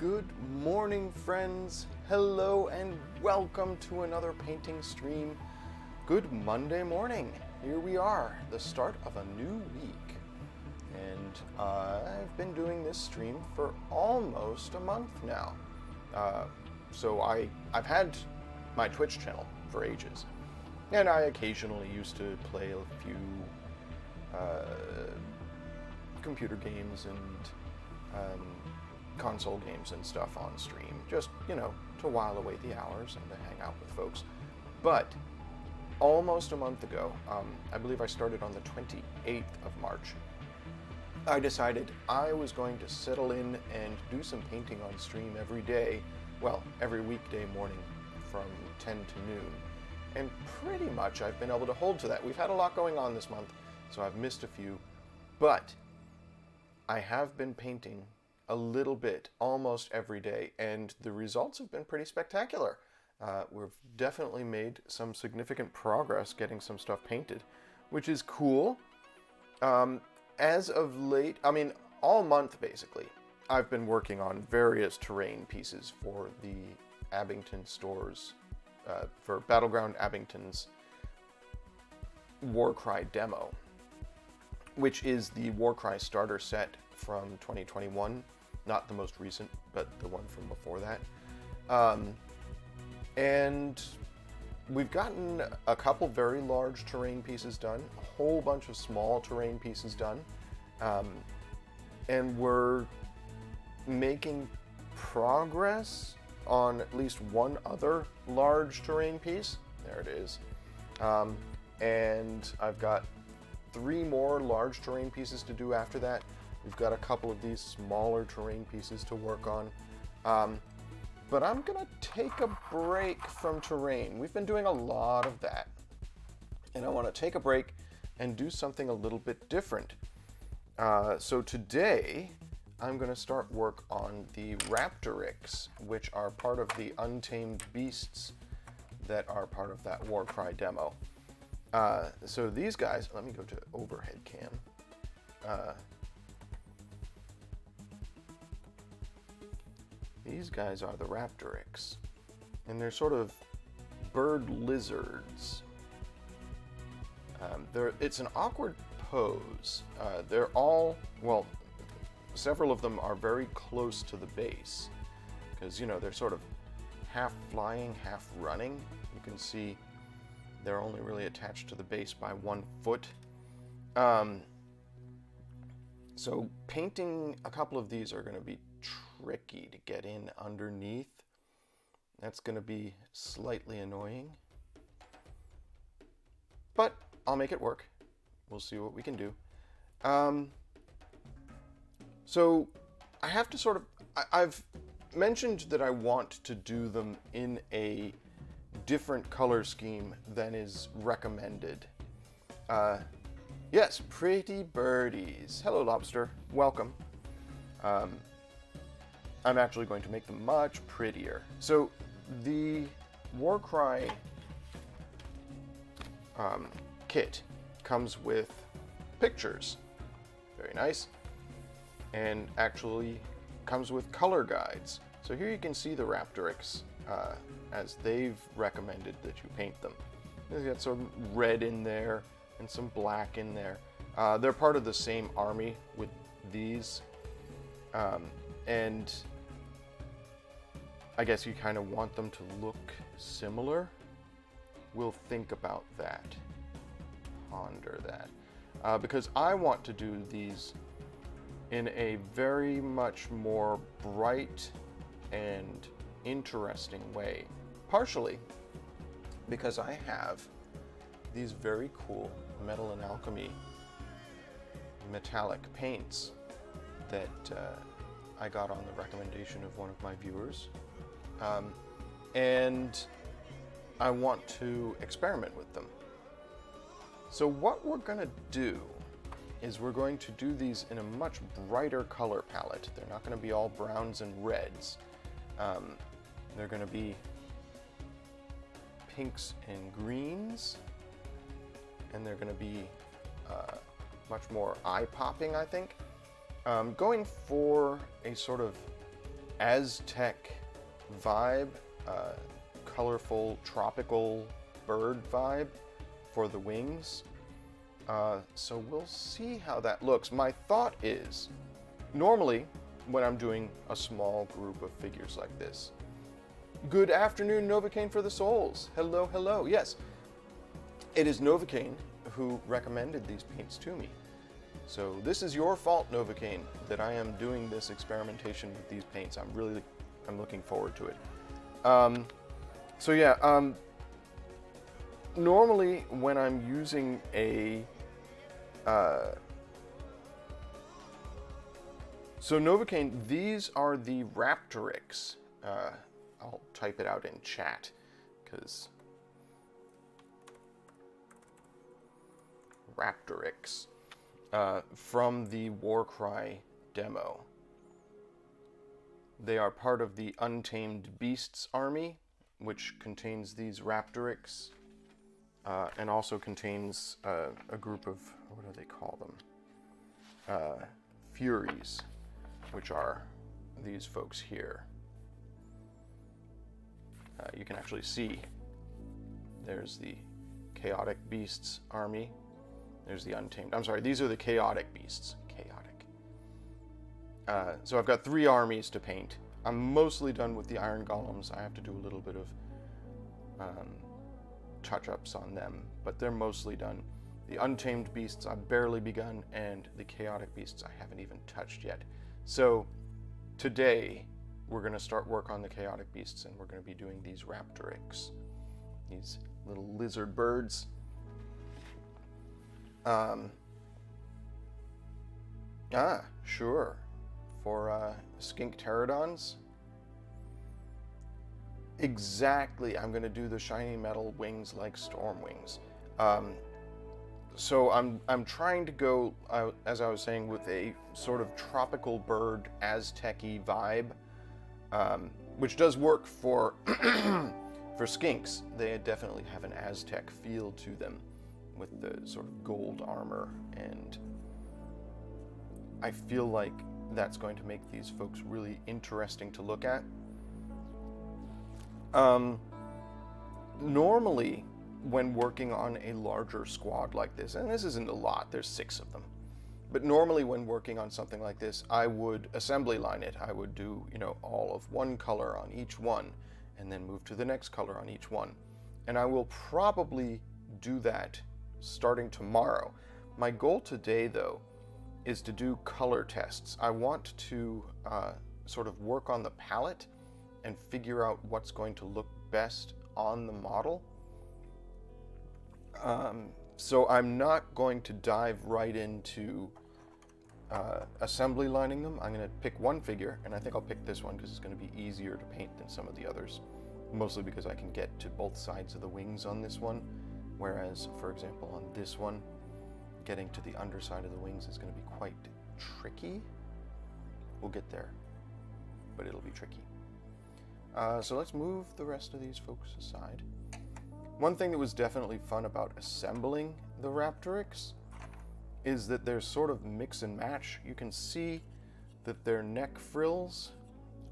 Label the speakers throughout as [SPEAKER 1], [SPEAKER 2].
[SPEAKER 1] Good morning, friends. Hello and welcome to another painting stream. Good Monday morning. Here we are, the start of a new week. And I've been doing this stream for almost a month now. So I've had my Twitch channel for ages. And I occasionally used to play a few computer games and console games and stuff on stream, just, you know, to while away the hours and to hang out with folks. But almost a month ago, I believe I started on the 28th of March, I decided I was going to settle in and do some painting on stream every day, well, every weekday morning from 10 to noon. And pretty much I've been able to hold to that. We've had a lot going on this month, so I've missed a few, but I have been painting a little bit almost every day, and the results have been pretty spectacular. We've definitely made some significant progress getting some stuff painted, which is cool. As of late, I mean, all month basically, I've been working on various terrain pieces for the Abington stores, for Battleground Abington's Warcry demo, which is the Warcry starter set from 2021. Not the most recent, but the one from before that. And we've gotten a couple very large terrain pieces done, a whole bunch of small terrain pieces done, and we're making progress on at least one other large terrain piece. There it is. And I've got 3 more large terrain pieces to do after that. We've got a couple of these smaller terrain pieces to work on. But I'm gonna take a break from terrain. We've been doing a lot of that. And I wanna take a break and do something a little bit different. So today, I'm gonna start work on the Raptoryx, which are part of the untamed beasts that are part of that Warcry demo. So these guys, let me go to overhead cam. These guys are the Raptoryx, and they're sort of bird lizards. It's an awkward pose. They're all, well, several of them are very close to the base, because, you know, they're sort of half flying, half running. You can see they're only really attached to the base by 1 foot. So painting a couple of these are going to be tricky to get in underneath. That's going to be slightly annoying, but I'll make it work. We'll see what we can do. So I have to sort of, I've mentioned that I want to do them in a different color scheme than is recommended. Yes, pretty birdies. Hello, lobster. Welcome. I'm actually going to make them much prettier. So the Warcry kit comes with pictures. Very nice. And actually comes with color guides. So here you can see the Raptoryx as they've recommended that you paint them. They've got some red in there and some black in there. They're part of the same army with these. And I guess you kind of want them to look similar. We'll think about that. Ponder that. Because I want to do these in a very much more bright and interesting way. Partially because I have these very cool Metal and Alchemy metallic paints that I got on the recommendation of one of my viewers. And I want to experiment with them. So what we're going to do is we're going to do these in a much brighter color palette. They're not going to be all browns and reds. They're going to be pinks and greens, and they're going to be much more eye-popping, I think. Going for a sort of Aztec vibe, colorful tropical bird vibe for the wings. So we'll see how that looks. My thought is, normally when I'm doing a small group of figures like this, good afternoon, Novocaine for the Souls. Hello, hello. Yes, it is Novocaine who recommended these paints to me. So this is your fault, Novocaine, that I am doing this experimentation with these paints. I'm looking forward to it. So yeah, normally when I'm using a so Novocaine, these are the Raptoryx. I'll type it out in chat, because Raptoryx, from the Warcry demo. They are part of the Untamed Beasts army, which contains these Raptoryx, and also contains a group of, what do they call them? Furies, which are these folks here. You can actually see there's the Chaotic Beasts army. There's the Untamed. I'm sorry, these are the Chaotic Beasts. Chaotic. So I've got 3 armies to paint. I'm mostly done with the Iron Golems. I have to do a little bit of touch-ups on them, but they're mostly done. The Untamed Beasts I've barely begun, and the Chaotic Beasts I haven't even touched yet. So today we're going to start work on the Chaotic Beasts, and we're going to be doing these Raptoryx, these little lizard birds. Sure. For skink pterodons. Exactly, I'm going to do the shiny metal wings like storm wings. So I'm trying to go, as I was saying, with a sort of tropical bird Aztec-y vibe, which does work for for skinks. They definitely have an Aztec feel to them, with the sort of gold armor, and I feel like that's going to make these folks really interesting to look at. Normally, when working on a larger squad like this, and this isn't a lot, there's 6 of them, but normally when working on something like this, I would assembly line it. I would do, you know, all of one color on each one, and then move to the next color on each one. And I will probably do that starting tomorrow. My goal today, though, is to do color tests. I want to sort of work on the palette and figure out what's going to look best on the model. So I'm not going to dive right into assembly lining them. I'm going to pick one figure, and I think I'll pick this one because it's going to be easier to paint than some of the others, mostly because I can get to both sides of the wings on this one, whereas, for example, on this one, getting to the underside of the wings is going to be quite tricky. We'll get there, but it'll be tricky. So let's move the rest of these folks aside. One thing that was definitely fun about assembling the Raptoryx is that there's sort of mix and match. You can see that their neck frills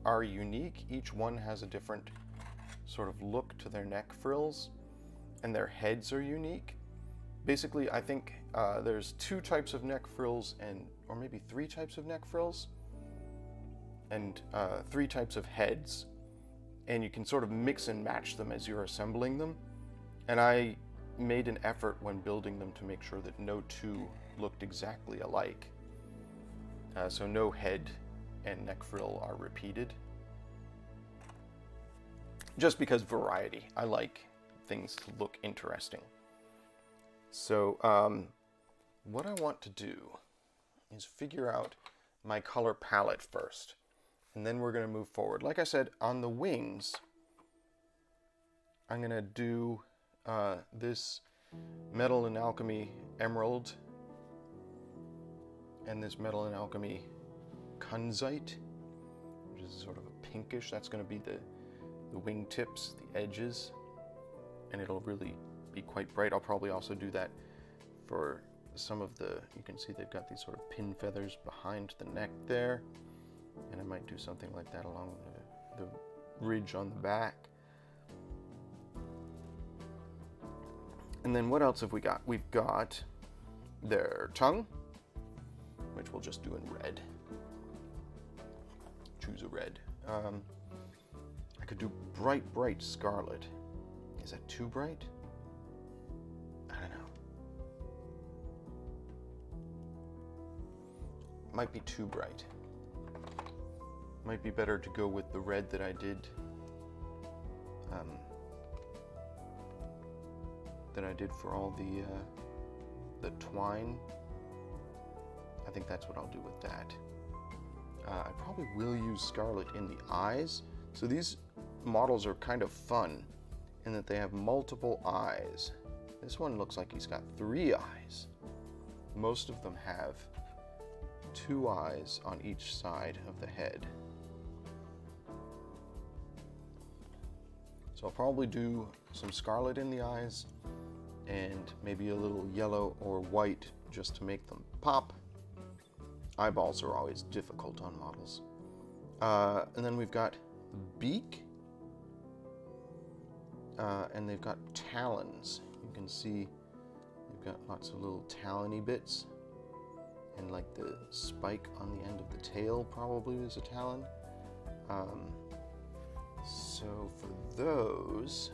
[SPEAKER 1] are unique. Each one has a different sort of look to their neck frills, and their heads are unique. Basically, I think there's 2 types of neck frills, or maybe 3 types of neck frills, and 3 types of heads, and you can sort of mix and match them as you're assembling them. And I made an effort when building them to make sure that no 2 looked exactly alike. So no head and neck frill are repeated. Just because variety. I like things to look interesting. So what I want to do is figure out my color palette first, and then we're going to move forward. Like I said, on the wings, I'm going to do this Metal and Alchemy Emerald and this Metal and Alchemy Kunzite, which is sort of a pinkish. That's going to be the wing tips, the edges, and it'll really be quite bright. I'll probably also do that for some of the, you can see they've got these sort of pin feathers behind the neck there. And I might do something like that along the ridge on the back. And then what else have we got? We've got their tongue, which we'll just do in red. Choose a red. I could do bright, bright scarlet. Is that too bright? I don't know. Might be too bright. Might be better to go with the red that I did. That I did for all the twine. I think that's what I'll do with that. I probably will use scarlet in the eyes. So these models are kind of fun in that they have multiple eyes. This one looks like he's got 3 eyes. Most of them have 2 eyes on each side of the head. So I'll probably do some scarlet in the eyes and maybe a little yellow or white just to make them pop. Eyeballs are always difficult on models. And then we've got Beak, and they've got Talons. You can see they've got lots of little talony bits, and like the spike on the end of the tail probably is a talon. So for those,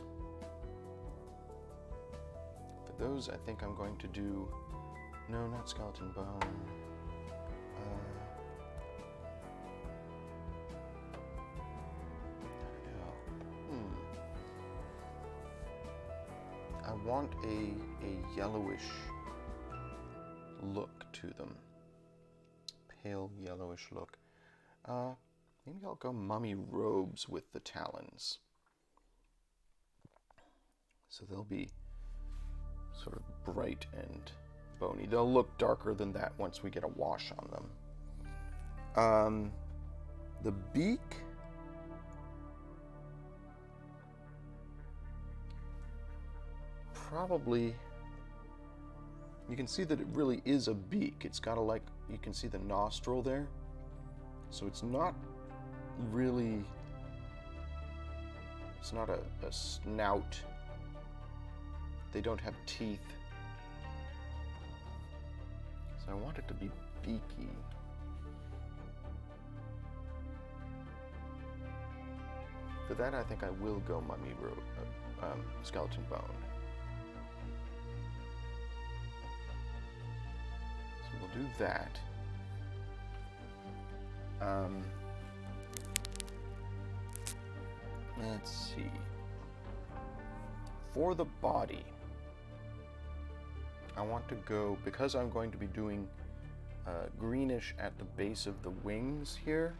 [SPEAKER 1] I think I'm going to do, no, not skeleton bone. I want a yellowish look to them. Pale yellowish look. Maybe I'll go mummy robes with the talons. So they'll be sort of bright and bony. They'll look darker than that once we get a wash on them. The beak, probably, you can see that it really is a beak. It's got a, like, you can see the nostril there. So it's not really, it's not a snout. They don't have teeth. So I want it to be beaky. For that, I think I will go mummy skeleton bone. So we'll do that. Let's see. For the body, I want to go, because I'm going to be doing greenish at the base of the wings here.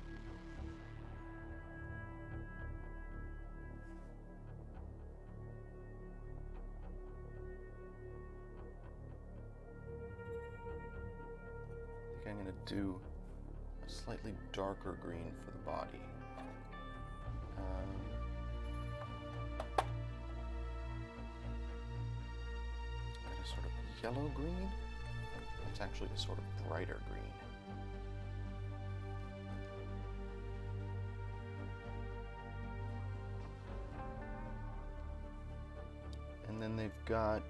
[SPEAKER 1] I think I'm going to do a slightly darker green for the body. Sort of yellow green. It's actually a sort of brighter green. And then they've got,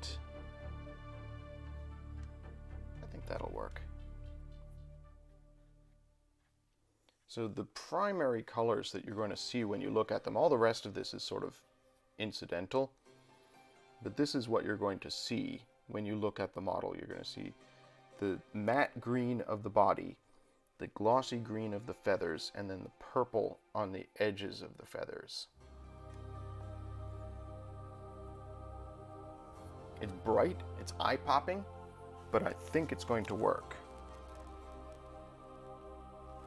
[SPEAKER 1] I think that'll work. So the primary colors that you're going to see when you look at them, all the rest of this is sort of incidental, but this is what you're going to see. When you look at the model, you're going to see the matte green of the body, the glossy green of the feathers, and then the purple on the edges of the feathers. It's bright, it's eye-popping, but I think it's going to work.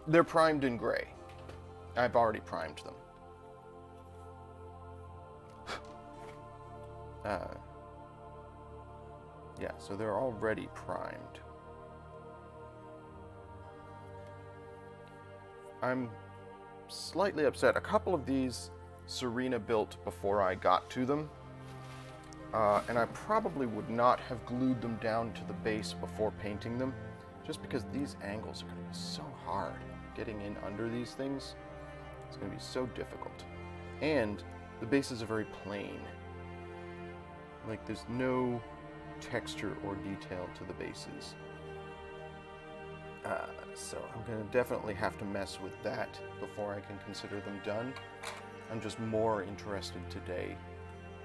[SPEAKER 1] They're primed in gray. I've already primed them. Yeah, so they're already primed. I'm slightly upset. A couple of these Serena built before I got to them, and I probably would not have glued them down to the base before painting them, just because these angles are going to be so hard. Getting in under these things is going to be so difficult. And the bases are very plain. Like, there's no texture or detail to the bases. So I'm going to definitely have to mess with that before I can consider them done. I'm just more interested today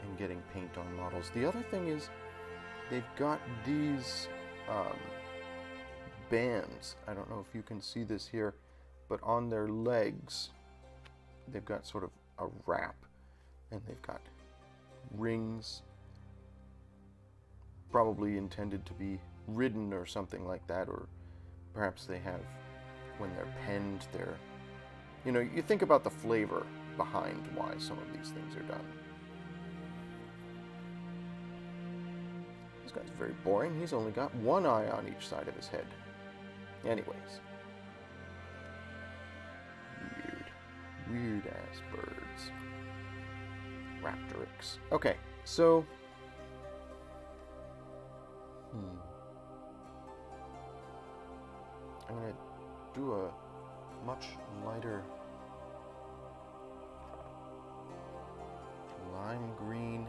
[SPEAKER 1] in getting paint on models. The other thing is they've got these bands. I don't know if you can see this here, but on their legs they've got sort of a wrap, and they've got rings, probably intended to be ridden or something like that, or perhaps they have, when they're penned, they're, you know, you think about the flavor behind why some of these things are done. This guy's very boring. He's only got one eye on each side of his head. Anyways. Weird ass birds. Raptoryx. Okay, so I'm going to do a much lighter lime green.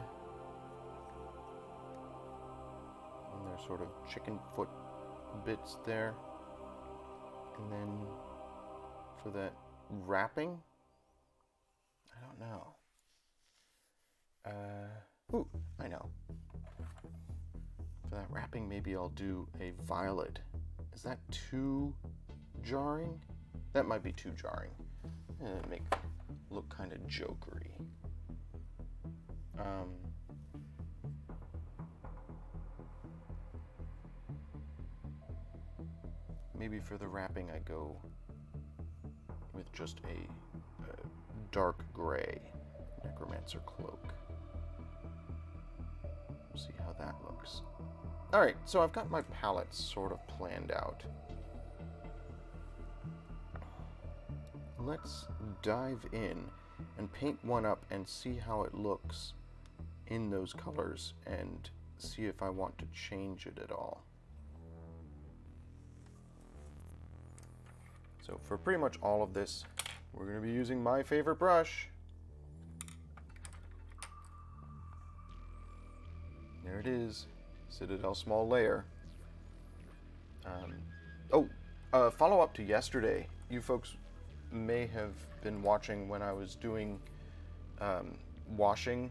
[SPEAKER 1] And there's sort of chicken foot bits there. And then for that wrapping, I don't know. Ooh, I know. For that wrapping, maybe I'll do a violet. Is that too jarring? That might be too jarring. Make it look kind of jokery. Maybe for the wrapping I go with just a dark gray necromancer cloak. See how that looks. Alright, so I've got my palettes sort of planned out. Let's dive in and paint one up and see how it looks in those colors and see if I want to change it at all. So for pretty much all of this, we're going to be using my favorite brush. There it is, Citadel Small Layer. Follow up to yesterday. You folks may have been watching when I was doing washing,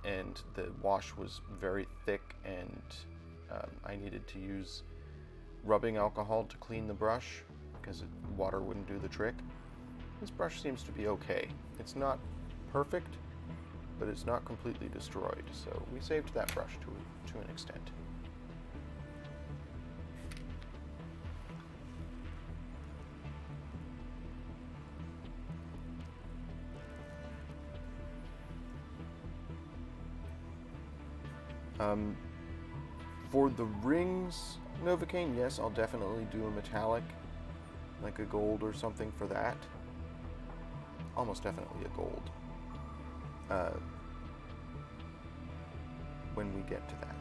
[SPEAKER 1] and the wash was very thick, and I needed to use rubbing alcohol to clean the brush because water wouldn't do the trick. This brush seems to be okay. It's not perfect, but it's not completely destroyed, so we saved that brush to an extent. For the rings, Novocaine, yes, I'll definitely do a metallic, like a gold or something for that. Almost definitely a gold. When we get to that.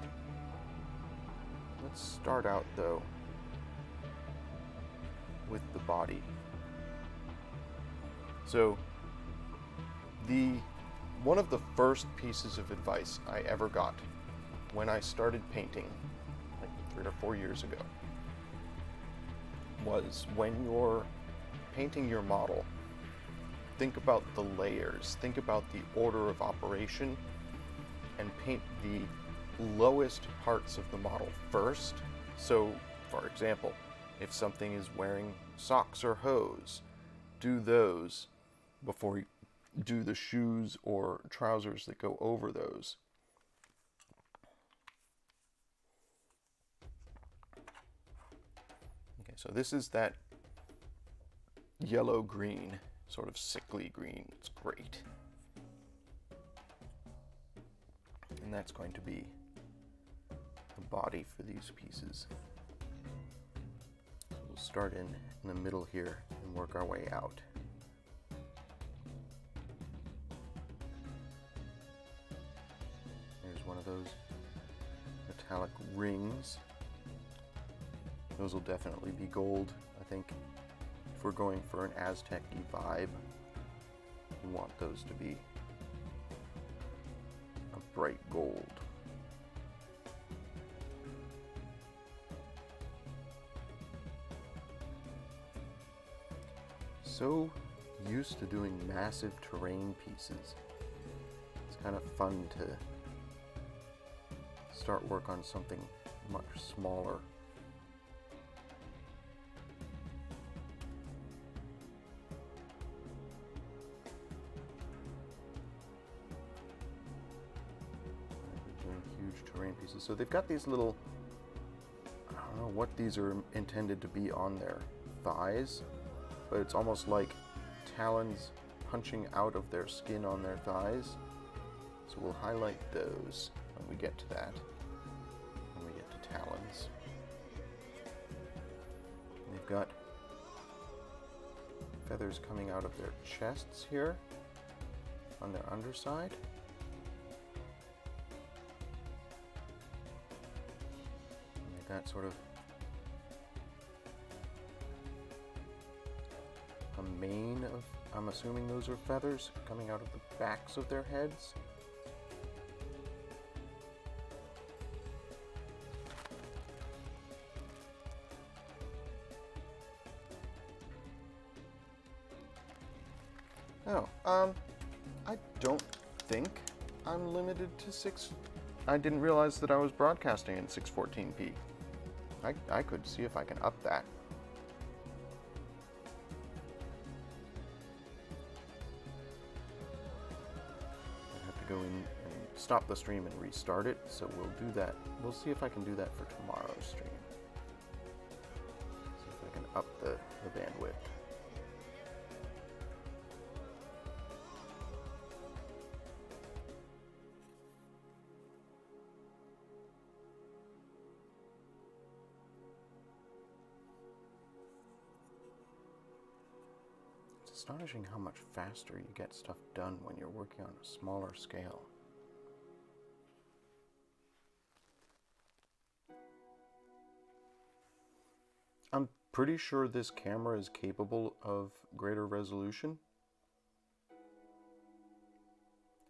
[SPEAKER 1] Let's start out, though, with the body. So, one of the first pieces of advice I ever got when I started painting, like 3 or 4 years ago, was when you're painting your model, think about the layers, think about the order of operation, and paint the lowest parts of the model first. So, for example, if something is wearing socks or hose, do those before you do the shoes or trousers that go over those. Okay, so this is that yellow-green, sort of sickly green. It's great. And that's going to be the body for these pieces. We'll start in the middle here and work our way out. There's one of those metallic rings. Those will definitely be gold, I think. If we're going for an Aztec-y vibe, we want those to be a bright gold. So used to doing massive terrain pieces. It's kind of fun to start work on something much smaller. Doing huge terrain pieces. So they've got these little, I don't know what these are intended to be on their thighs, but it's almost like talons punching out of their skin on their thighs. So we'll highlight those when we get to that, when we get to talons. And they've got feathers coming out of their chests here on their underside. And they've got sort of a mane of, I'm assuming those are feathers coming out of the backs of their heads. Oh, I don't think I'm limited to 6. I didn't realize that I was broadcasting in 614p. I could see if I can up that. Go in and stop the stream and restart it, so we'll do that. We'll see if I can do that for tomorrow's stream. See if I can up the bandwidth. It's astonishing how much faster you get stuff done when you're working on a smaller scale. I'm pretty sure this camera is capable of greater resolution.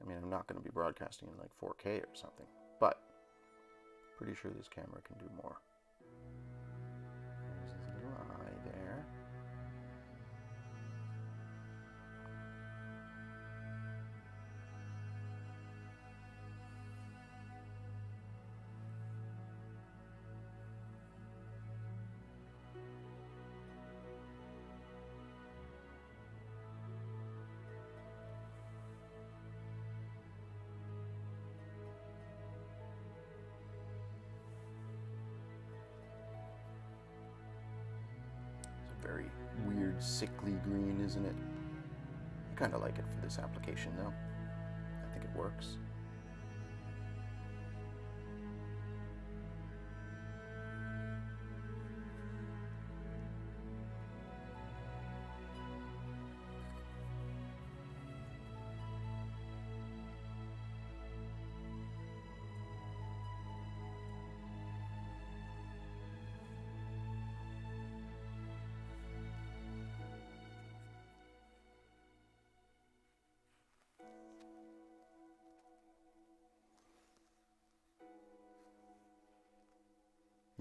[SPEAKER 1] I mean, I'm not going to be broadcasting in like 4K or something, but pretty sure this camera can do more. There's his little eye there. Very weird, sickly green, isn't it? I kind of like it for this application, though. I think it works.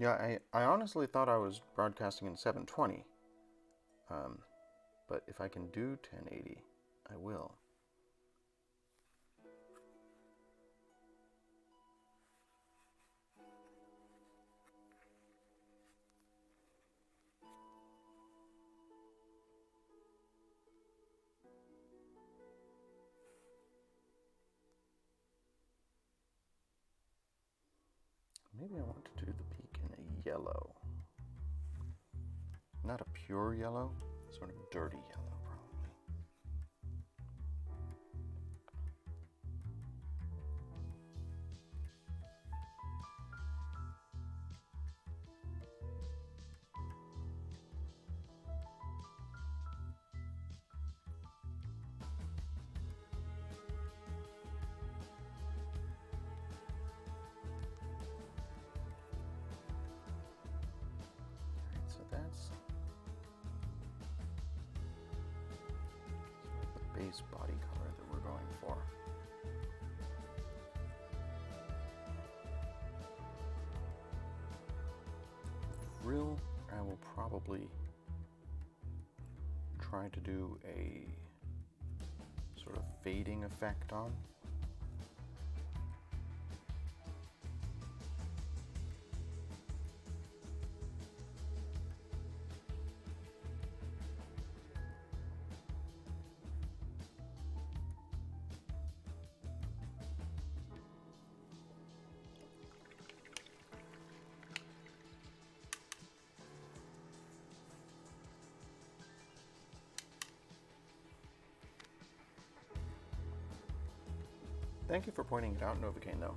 [SPEAKER 1] Yeah, I honestly thought I was broadcasting in 720. But if I can do 1080, I will. Maybe I want to do the peak in a yellow. Not a pure yellow, sort of dirty yellow, probably. base body color that we're going for. Frill, I will probably try to do a sort of fading effect on. Thank you for pointing it out, Novocaine, though.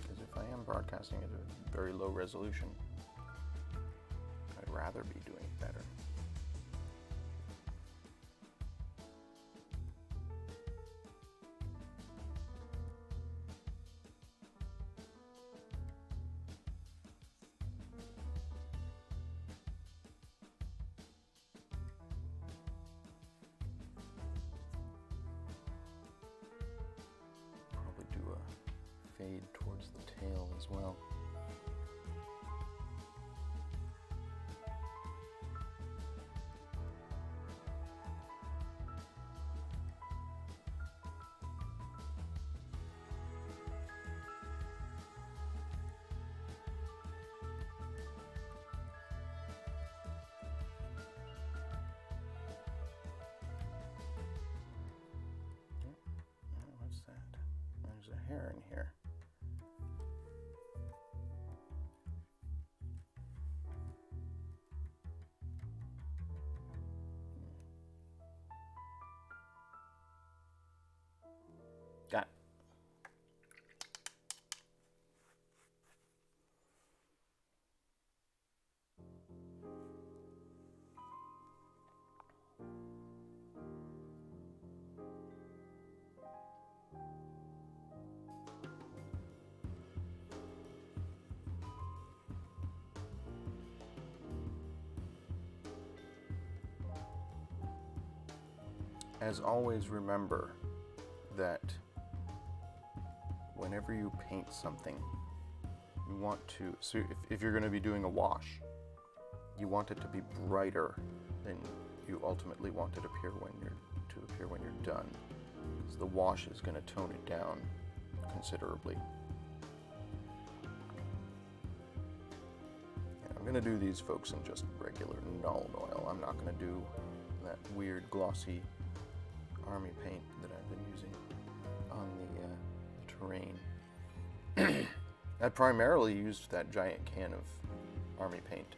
[SPEAKER 1] Because if I am broadcasting at a very low resolution, I'd rather be doing it better. Fade towards the tail as well. What's that? There's a hair in here. Got it. As always, remember that whenever you paint something, you want to, so if you're going to be doing a wash, you want it to be brighter than you ultimately want it to appear when you're done, because the wash is going to tone it down considerably. And I'm going to do these folks in just regular Nuln oil. I'm not going to do that weird glossy army paint that I've been using on the terrain. I primarily used that giant can of army paint,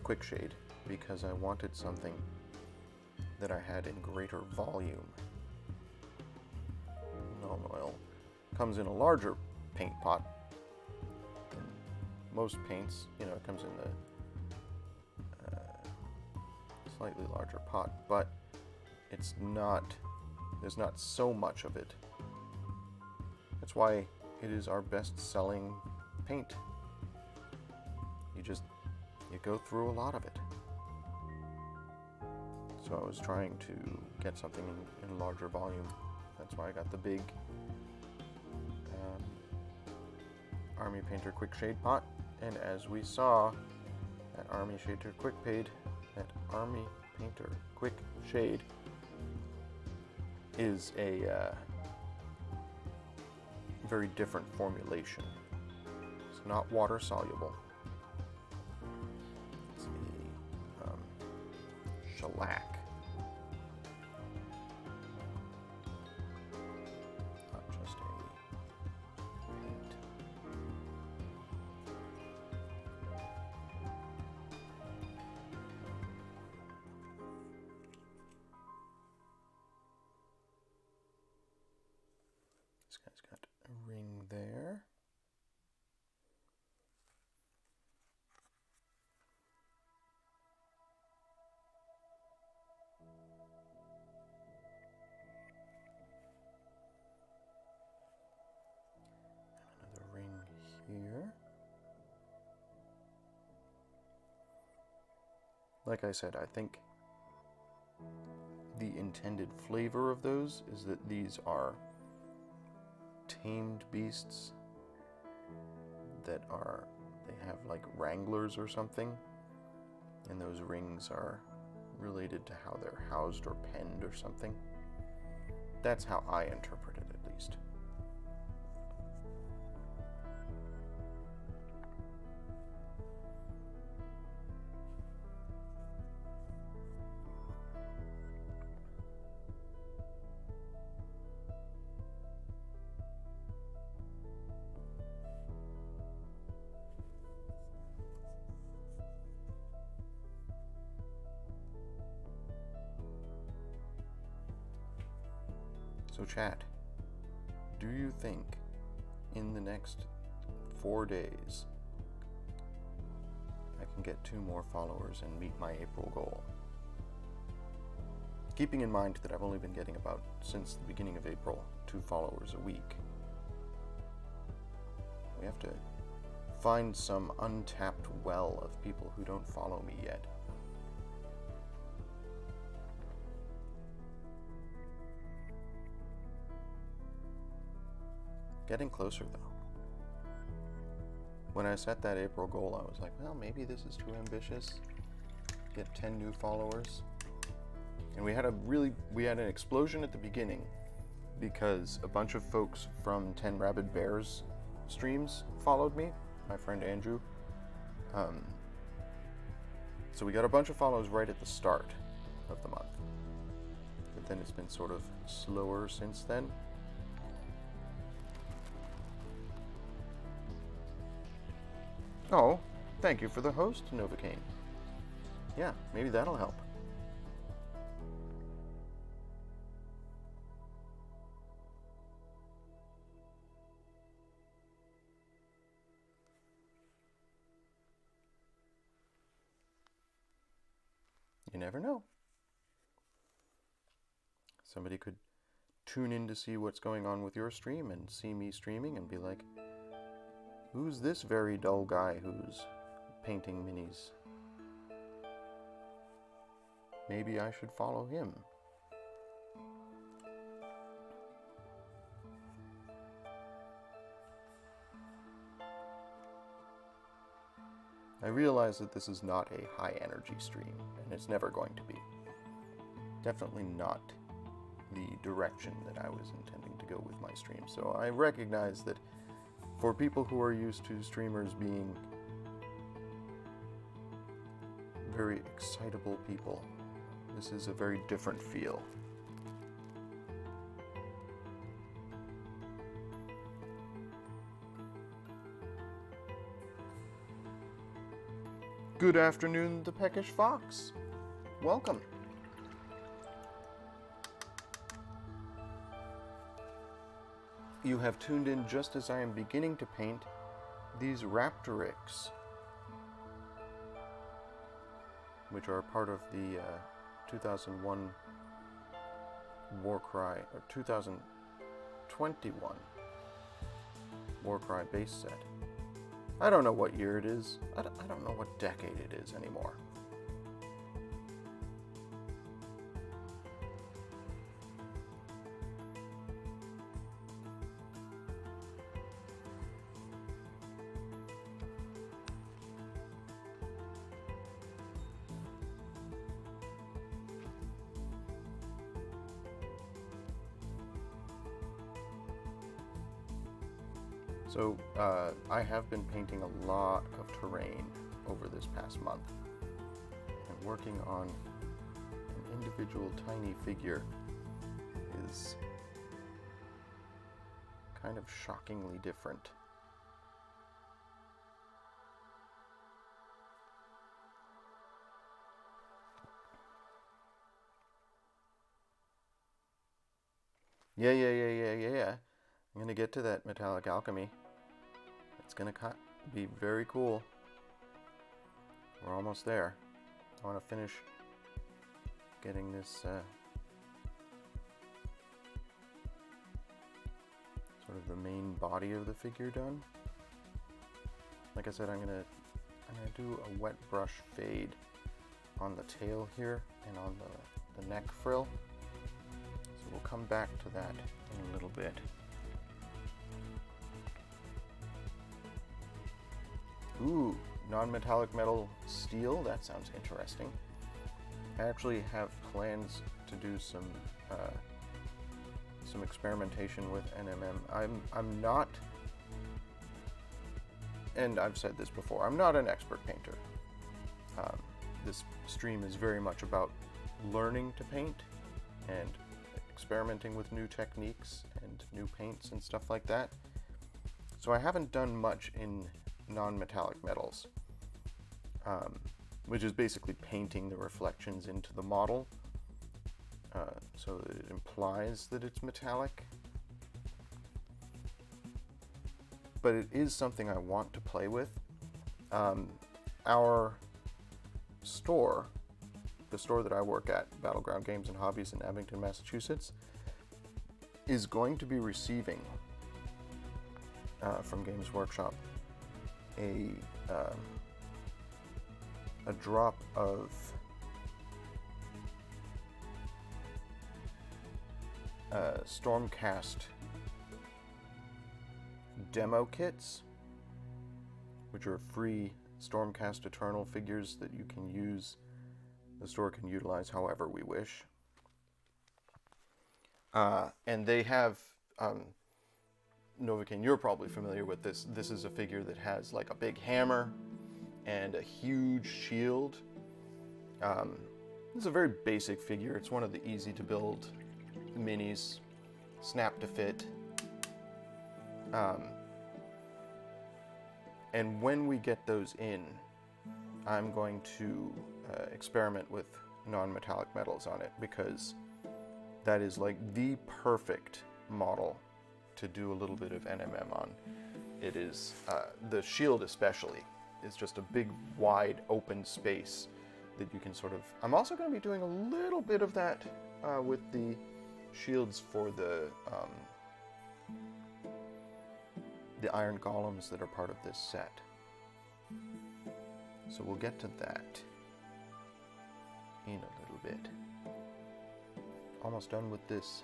[SPEAKER 1] quick shade, because I wanted something that I had in greater volume. Nuln oil comes in a larger paint pot than most paints. You know, it comes in the slightly larger pot, but there's not so much of it. That's why it is our best-selling paint. You go through a lot of it. So I was trying to get something in larger volume. That's why I got the big Army Painter Quick Shade pot. And as we saw, that Army Painter Quick Shade is a very different formulation. It's not water soluble. It's a shellac. Not just a paint. This guy's got a ring there. Another ring here. Like I said, I think the intended flavor of those is that these are tamed beasts that they have like wranglers or something, and those rings are related to how they're housed or penned or something. That's how I interpret it, at least. So chat, do you think in the next 4 days I can get 2 more followers and meet my April goal? Keeping in mind that I've only been getting about, since the beginning of April, 2 followers a week. We have to find some untapped well of people who don't follow me yet. Getting closer, though. When I set that April goal, I was like, well, maybe this is too ambitious. Get 10 new followers. And we had an explosion at the beginning because a bunch of folks from 10 Rabid Bears streams followed me, my friend Andrew. So we got a bunch of follows right at the start of the month. But then it's been sort of slower since then. Oh, thank you for the host, Novocaine. Yeah, maybe that'll help. You never know. Somebody could tune in to see what's going on with your stream and see me streaming and be like, who's this very dull guy who's painting minis? Maybe I should follow him. I realize that this is not a high energy stream, and it's never going to be. Definitely not the direction that I was intending to go with my stream. So I recognize that for people who are used to streamers being very excitable people, this is a very different feel. Good afternoon, the Peckish Fox. Welcome. You have tuned in just as I am beginning to paint these Raptoryx, which are part of the 2001 Warcry, or 2021 Warcry base set. I don't know what year it is. I don't know what decade it is anymore. So, I have been painting a lot of terrain over this past month, and working on an individual tiny figure is kind of shockingly different. Yeah. I'm gonna get to that metallic alchemy. It's gonna be very cool. We're almost there. I want to finish getting this sort of the main body of the figure done. Like I said, I'm gonna do a wet brush fade on the tail here and on the neck frill. So we'll come back to that in a little bit. Ooh, non-metallic metal steel, that sounds interesting. I actually have plans to do some experimentation with NMM. I'm not, and I've said this before, I'm not an expert painter. This stream is very much about learning to paint and experimenting with new techniques and new paints and stuff like that. So I haven't done much in non-metallic metals, which is basically painting the reflections into the model so that it implies that it's metallic. But it is something I want to play with. Our store, the store that I work at, Battleground Games and Hobbies in Abington, Massachusetts, is going to be receiving from Games Workshop a drop of Stormcast demo kits, which are free Stormcast Eternal figures that you can use, the store can utilize however we wish. And they have, Novocaine, you're probably familiar with this. This is a figure that has like a big hammer and a huge shield. It's a very basic figure. It's one of the easy to build minis, snap to fit. And when we get those in, I'm going to experiment with non-metallic metals on it, because that is like the perfect model to do a little bit of NMM on. It is, the shield especially, is just a big, wide, open space that you can sort of... I'm also going to be doing a little bit of that with the shields for the iron golems that are part of this set. So we'll get to that in a little bit. Almost done with this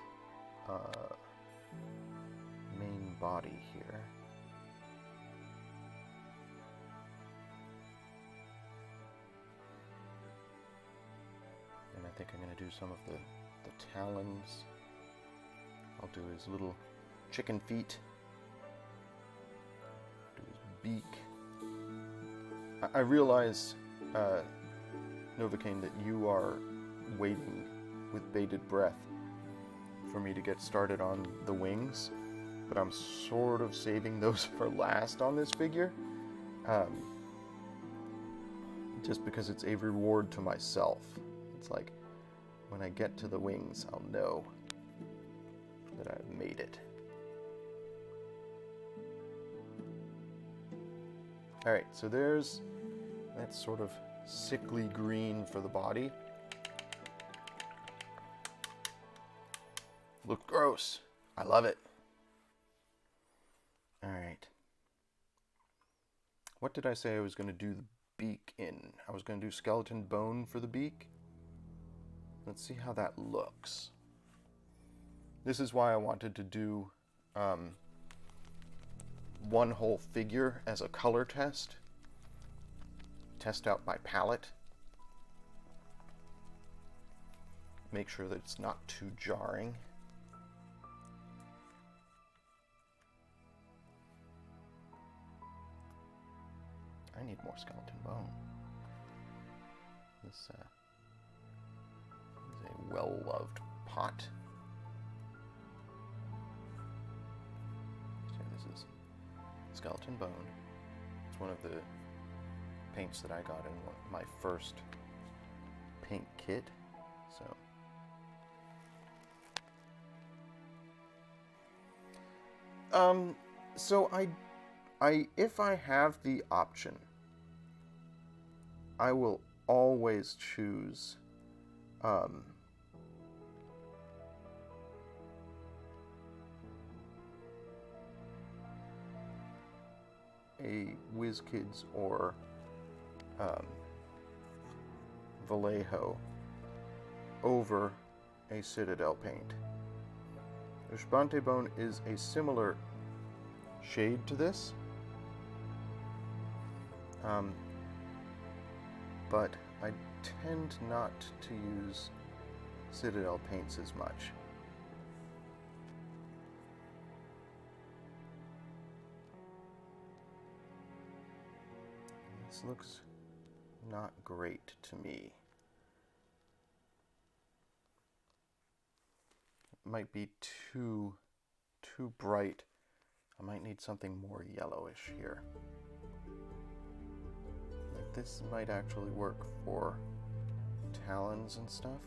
[SPEAKER 1] main body here. And I think I'm going to do some of the talons. I'll do his little chicken feet. Do his beak. I realize, Novocaine, that you are waiting with bated breath for me to get started on the wings, but I'm sort of saving those for last on this figure, just because it's a reward to myself. It's like, when I get to the wings, I'll know that I've made it. Alright, so there's that sort of sickly green for the body. Look gross. I love it. Alright. What did I say I was going to do the beak in? I was going to do skeleton bone for the beak. Let's see how that looks. This is why I wanted to do one whole figure as a color test. Test out my palette. Make sure that it's not too jarring. I need more skeleton bone. This is a well-loved pot. So this is skeleton bone. It's one of the paints that I got in my first paint kit. So if I have the option, I will always choose a WizKids or Vallejo over a Citadel paint. Ushbante Bone is a similar shade to this, but I tend not to use Citadel paints as much. This looks not great to me. It might be too bright. I might need something more yellowish here. Like this might actually work for Talons and stuff.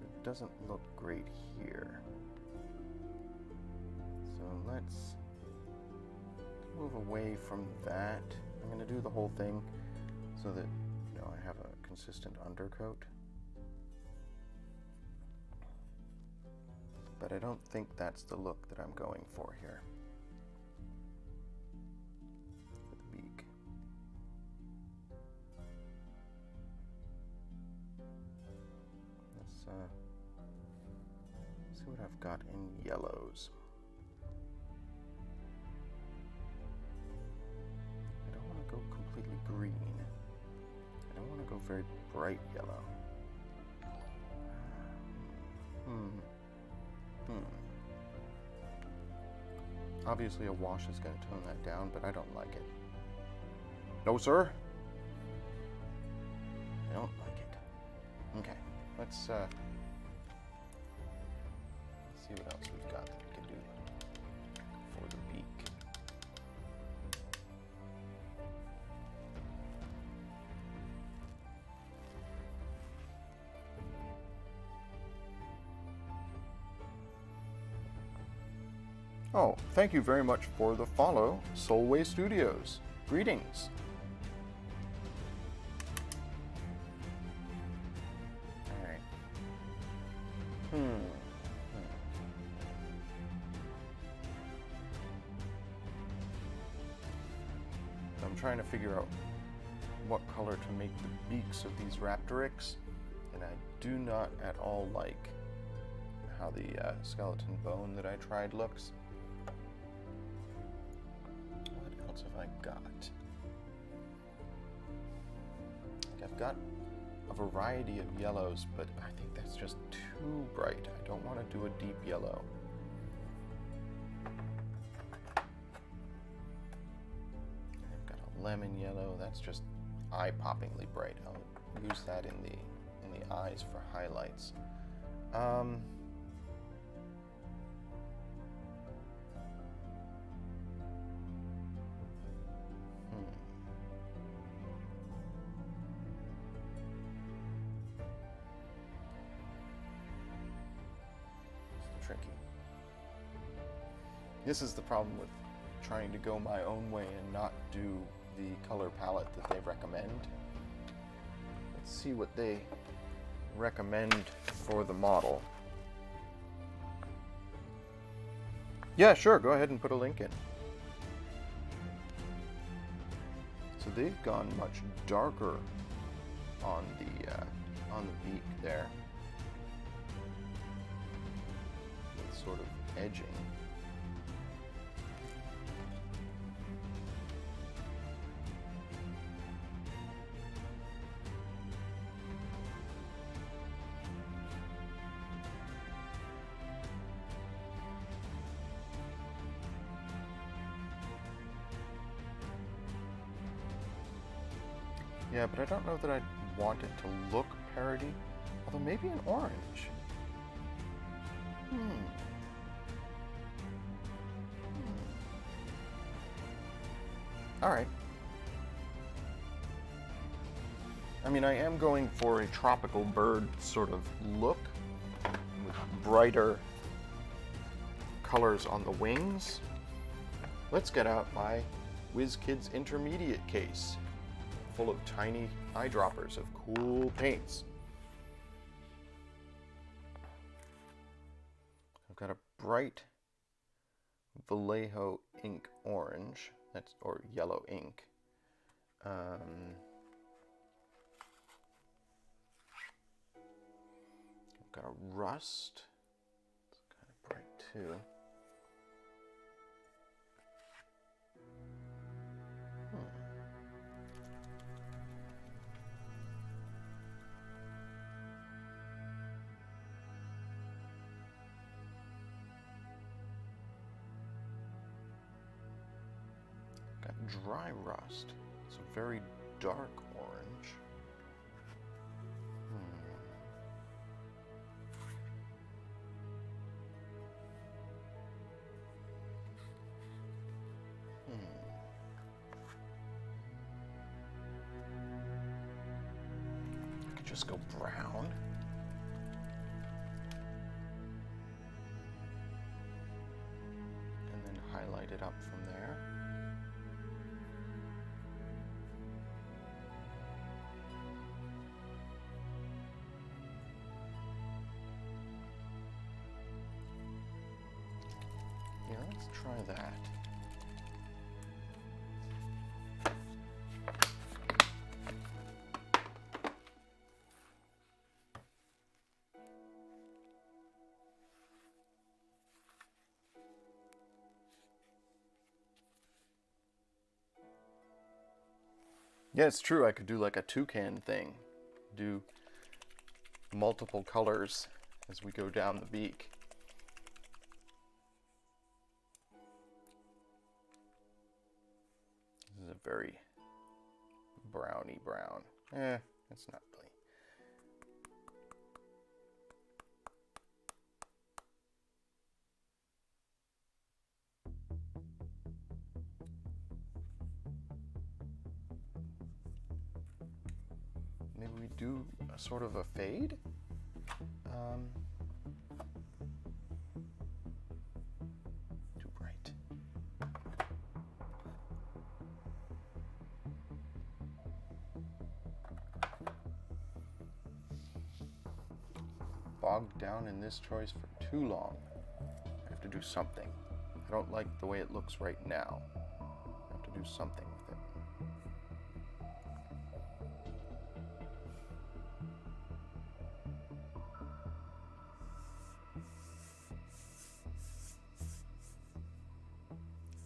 [SPEAKER 1] It doesn't look great here. So let's move away from that. I'm going to do the whole thing so that, you know, I have a consistent undercoat. But I don't think that's the look that I'm going for here. For the beak. Let's see what I've got in yellows. I don't want to go completely green. I don't want to go very bright yellow. Obviously a wash is going to tone that down, but I don't like it. No, sir. I don't like it. Okay, let's see what else we've got that we can do for the beak. Oh, thank you very much for the follow, Soulway Studios. Greetings. Alright. I'm trying to figure out what color to make the beaks of these Raptoryx, and I do not at all like how the skeleton bone that I tried looks. Have I got? I've got a variety of yellows, but I think that's just too bright. I don't want to do a deep yellow. I've got a lemon yellow. That's just eye-poppingly bright. I'll use that in the eyes for highlights. Tricky. This is the problem with trying to go my own way and not do the color palette that they recommend. Let's see what they recommend for the model. Yeah, sure, go ahead and put a link in. So they've gone much darker on the beak there. Sort of edging. Yeah, but I don't know that I'd want it to look parody, although maybe an orange. All right. I mean, I am going for a tropical bird sort of look with brighter colors on the wings. Let's get out my WizKids Intermediate case full of tiny eyedroppers of cool paints. I've got a bright Vallejo ink orange. That's, or yellow ink. got a rust. It's kind of bright too. Got dry rust. It's a very dark orange. I could just go brown. And then highlight it up from there. Yeah, let's try that. Yeah, it's true. I could do like a toucan thing. Do multiple colors as we go down the beak. This is a very browny brown. It's not really. Maybe we do a sort of a fade. Too bright. Bogged down in this choice for too long. I have to do something. I don't like the way it looks right now. I have to do something with it.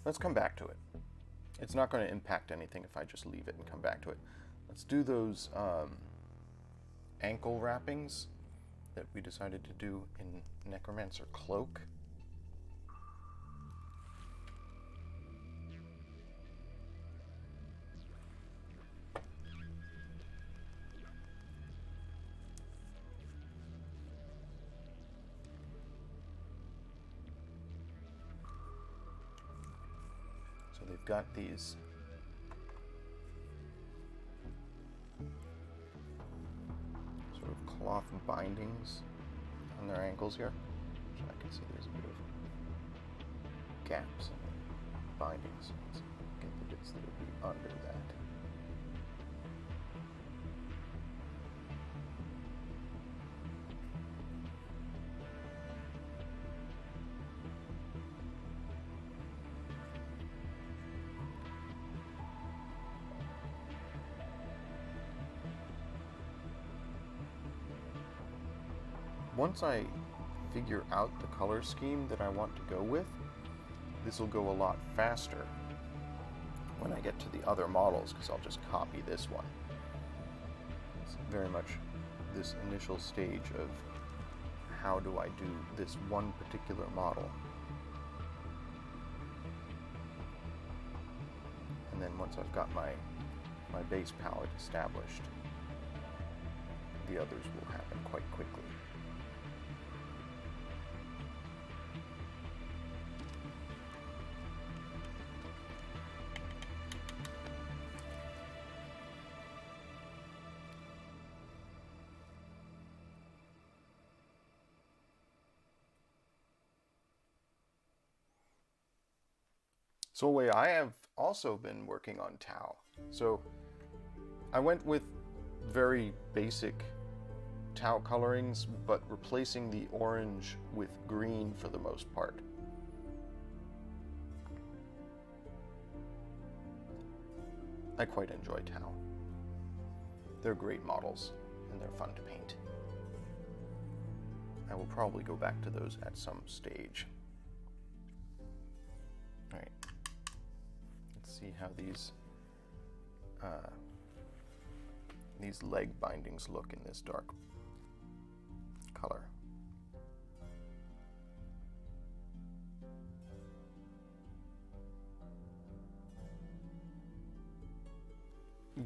[SPEAKER 1] Let's come back to it. It's not going to impact anything if I just leave it and come back to it. Let's do those ankle wrappings that we decided to do in Necromancer Cloak. So they've got these sort of cloth bindings on their ankles here, which I can see there's a bit of gaps in the bindings. Let's get the bits that would be under that. Once I figure out the color scheme that I want to go with, this will go a lot faster when I get to the other models, because I'll just copy this one. It's very much this initial stage of how do I do this one particular model. And then once I've got my base palette established, the others will happen quite quickly. So I have also been working on Tau. So I went with very basic Tau colorings, but replacing the orange with green for the most part. I quite enjoy Tau. They're great models, and they're fun to paint. I will probably go back to those at some stage. All right. Let's see how these leg bindings look in this dark color.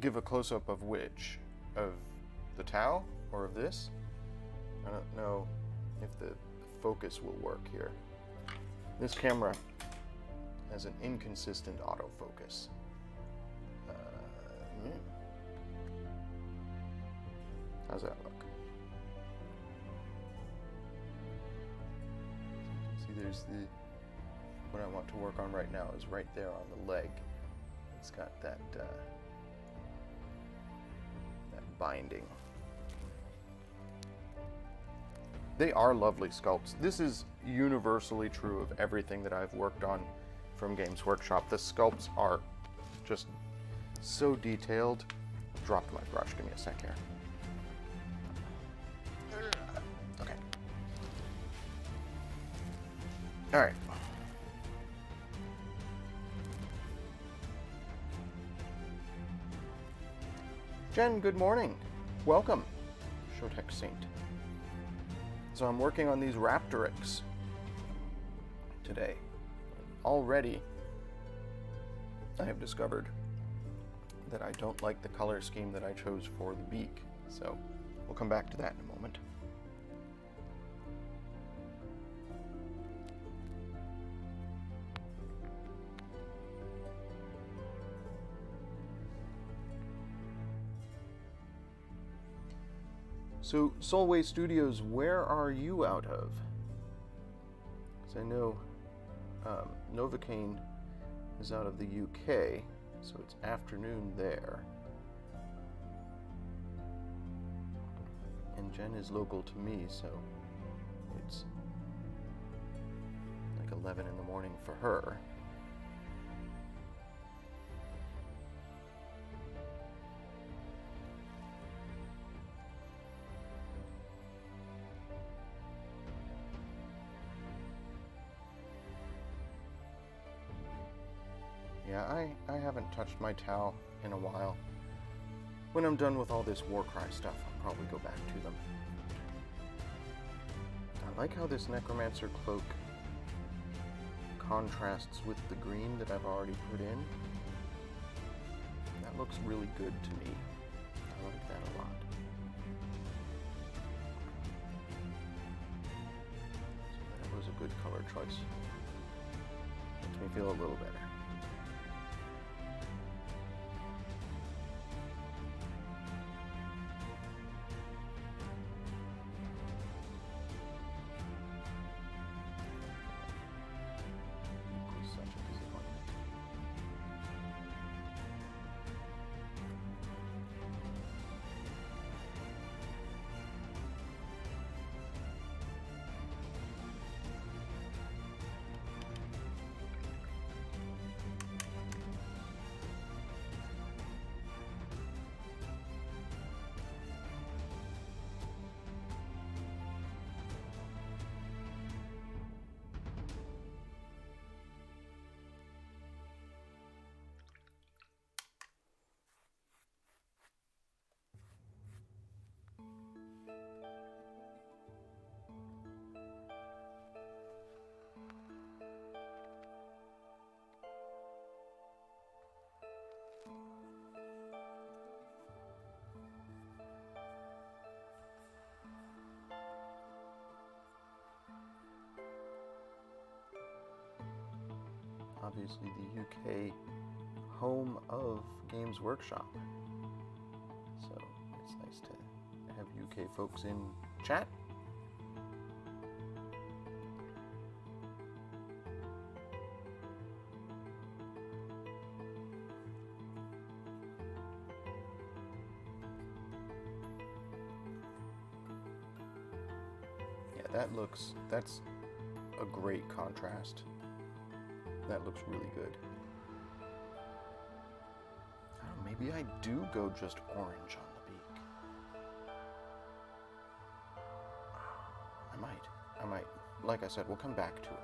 [SPEAKER 1] Give a close-up of which? Of the towel or of this? I don't know if the focus will work here. This camera has an inconsistent autofocus. How's that look? See, there's what I want to work on right now is right there on the leg. It's got that binding. They are lovely sculpts. This is universally true of everything that I've worked on from Games Workshop. The sculpts are just so detailed. Dropped my brush. Give me a sec here. Okay. All right. Jen, good morning. Welcome, Shotek Saint. So I'm working on these Raptoryx today. Already, I have discovered that I don't like the color scheme that I chose for the beak. So we'll come back to that in a moment. So, Solway Studios, where are you out of? Because I know Novocaine is out of the UK, so it's afternoon there. And Jen is local to me, so it's like 11 in the morning for her. Yeah, I haven't touched my towel in a while. When I'm done with all this Warcry stuff, I'll probably go back to them. I like how this Necromancer cloak contrasts with the green that I've already put in. That looks really good to me. I like that a lot. So that was a good color choice. Makes me feel a little better. Obviously the UK home of Games Workshop. So it's nice to have UK folks in chat. Yeah, that's a great contrast. That looks really good. Oh, maybe I do go just orange on the beak. I might. like I said, we'll come back to it.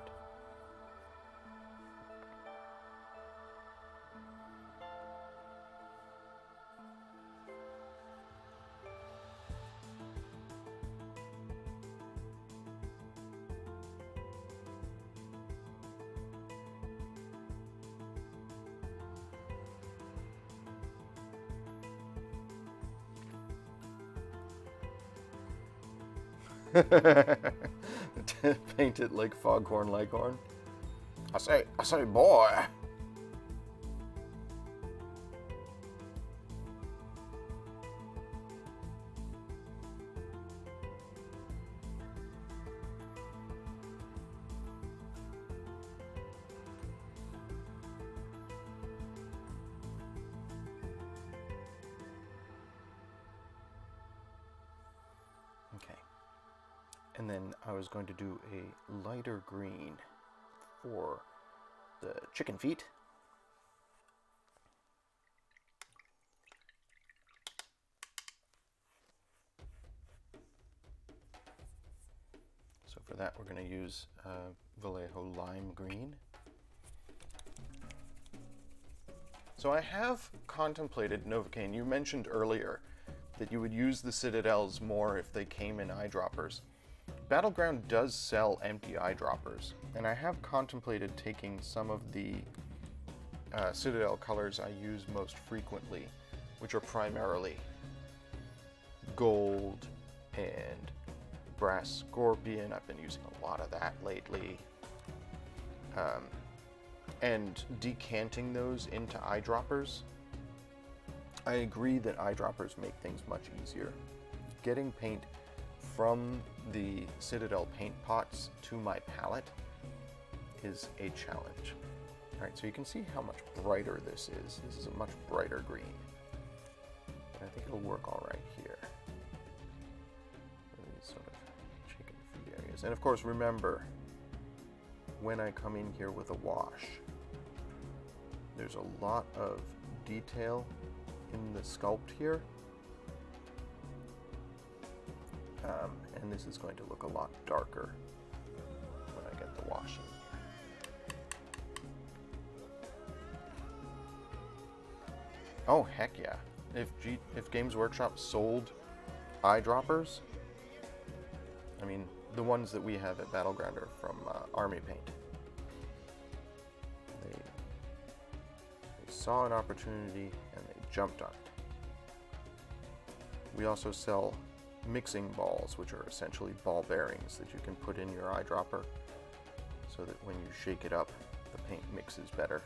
[SPEAKER 1] Paint it like Foghorn Leghorn. I say, boy. Okay. And then I was going to do a lighter green for the chicken feet. So for that, we're going to use Vallejo lime green. So I have contemplated, Novocaine, you mentioned earlier that you would use the Citadels more if they came in eyedroppers. Battleground does sell empty eyedroppers, and I have contemplated taking some of the Citadel colors I use most frequently, which are primarily gold and brass scorpion. I've been using a lot of that lately. And decanting those into eyedroppers. I agree that eyedroppers make things much easier. Getting paint from the Citadel paint pots to my palette is a challenge. Alright, so you can see how much brighter this is. This is a much brighter green. And I think it'll work alright here. These sort of chicken feed areas. And of course, remember, when I come in here with a wash, there's a lot of detail in the sculpt here. And this is going to look a lot darker when I get the wash in. Oh, heck yeah. If Games Workshop sold eyedroppers, I mean, the ones that we have at Battleground are from Army Paint. They saw an opportunity and they jumped on it. We also sell mixing balls, which are essentially ball bearings that you can put in your eyedropper so that when you shake it up, the paint mixes better.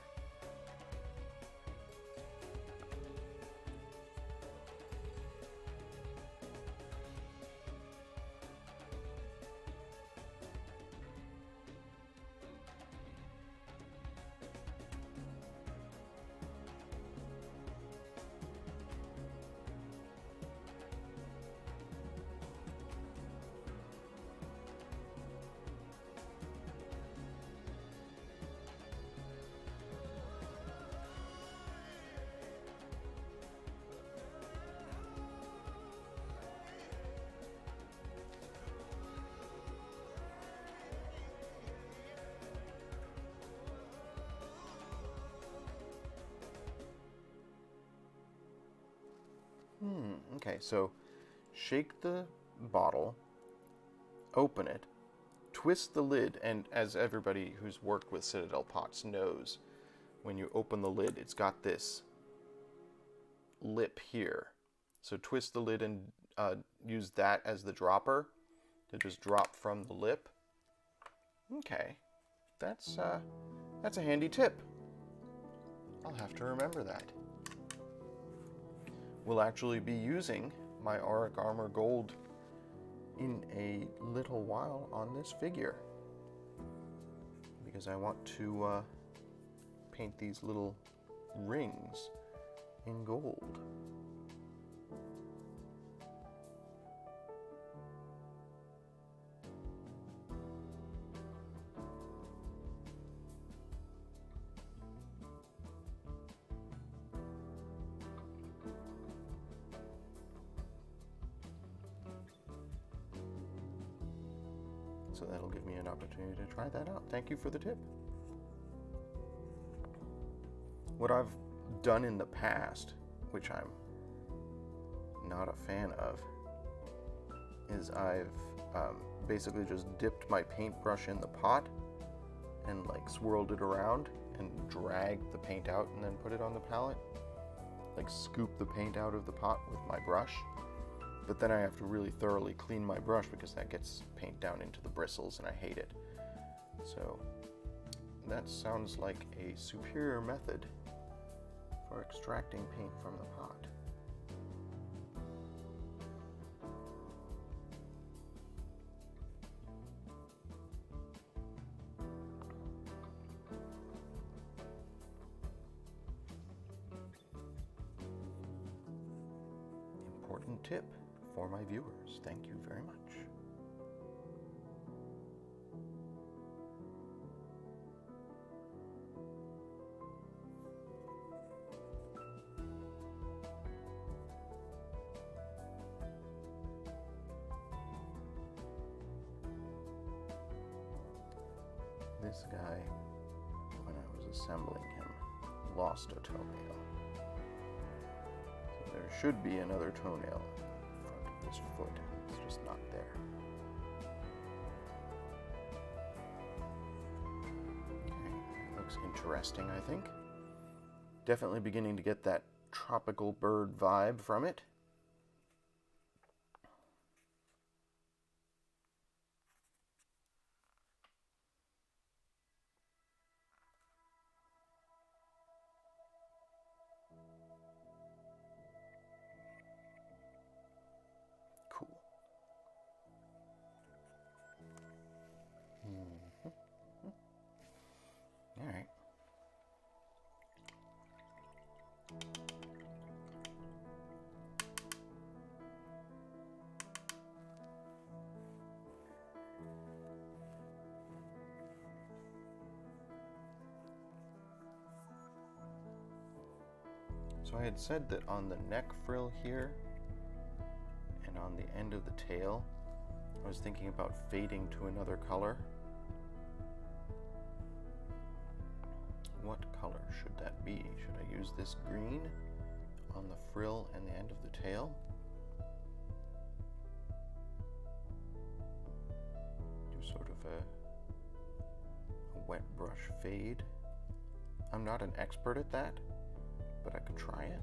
[SPEAKER 1] Okay, so shake the bottle, open it, twist the lid, and as everybody who's worked with Citadel pots knows, when you open the lid, it's got this lip here. So twist the lid and use that as the dropper to just drop from the lip. Okay, that's a handy tip. I'll have to remember that. We'll actually be using my Auric Armor Gold in a little while on this figure, because I want to paint these little rings in gold. So that'll give me an opportunity to try that out. Thank you for the tip. What I've done in the past, which I'm not a fan of, is I've basically just dipped my paintbrush in the pot and like swirled it around and dragged the paint out and then put it on the palette. Like scoop the paint out of the pot with my brush. But then I have to really thoroughly clean my brush because that gets paint down into the bristles and I hate it. So that sounds like a superior method for extracting paint from the pot. Important tip for my viewers. Thank you very much. This guy, when I was assembling him, lost a toenail. So there should be another toenail in front of this foot. It's just not there. Okay, that looks interesting, I think. Definitely beginning to get that tropical bird vibe from it. Cool. All right. So I had said that on the neck frill here and on the end of the tail, I was thinking about fading to another color. What color should that be? Should I use this green on the frill and the end of the tail? Do sort of a wet brush fade. I'm not an expert at that, but I could try it.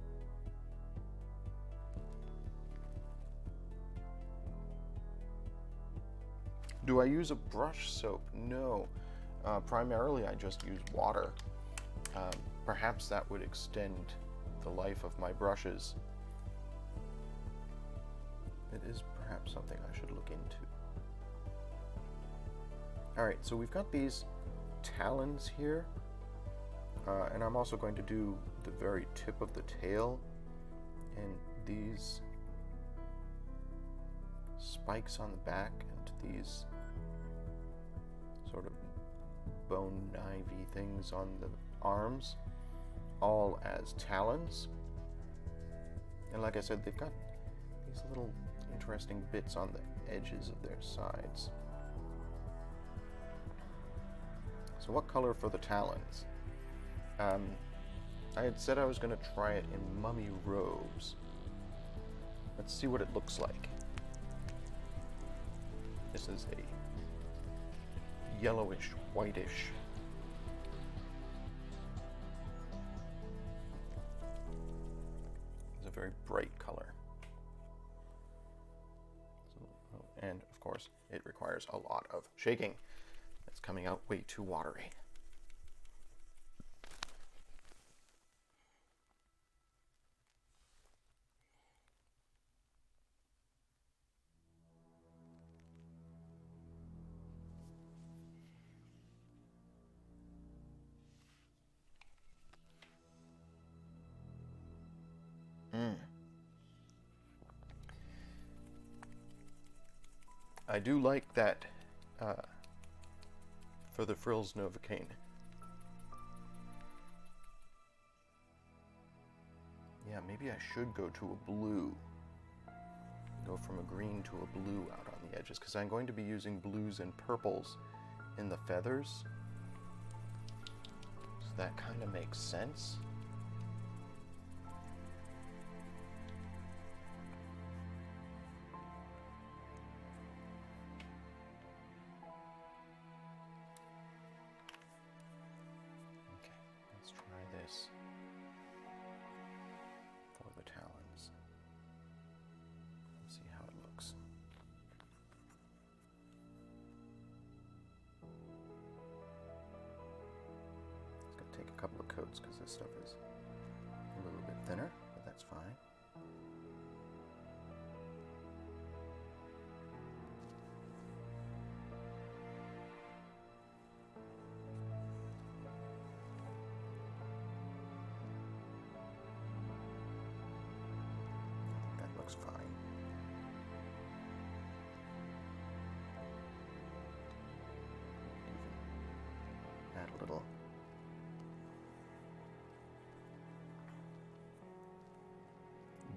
[SPEAKER 1] Do I use a brush soap? No. Primarily, I just use water. Perhaps that would extend the life of my brushes. It is perhaps something I should look into. Alright, so we've got these talons here. And I'm also going to do the very tip of the tail and these spikes on the back and these sort of bone knivey things on the arms, all as talons. And like I said, they've got these little interesting bits on the edges of their sides. So what color for the talons? I had said I was going to try it in mummy robes. Let's see what it looks like. This is a yellowish, whitish. It's a very bright color. So, and of course, it requires a lot of shaking. It's coming out way too watery. I do like that for the frills Novocaine. Yeah, maybe I should go to a blue. go from a green to a blue out on the edges, because I'm going to be using blues and purples in the feathers. So that kind of makes sense. Okay, let's try this for the Talons. See how it looks. It's going to take a couple of coats because this stuff is a little bit thinner, but that's fine. That looks fine. Add a little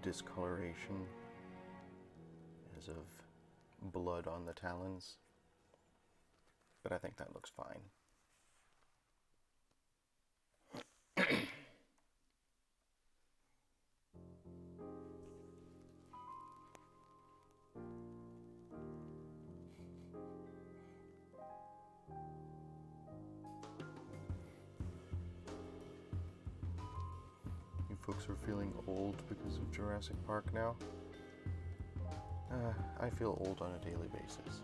[SPEAKER 1] discoloration as of blood on the talons, but I think that looks fine. Folks are feeling old because of Jurassic Park now. I feel old on a daily basis.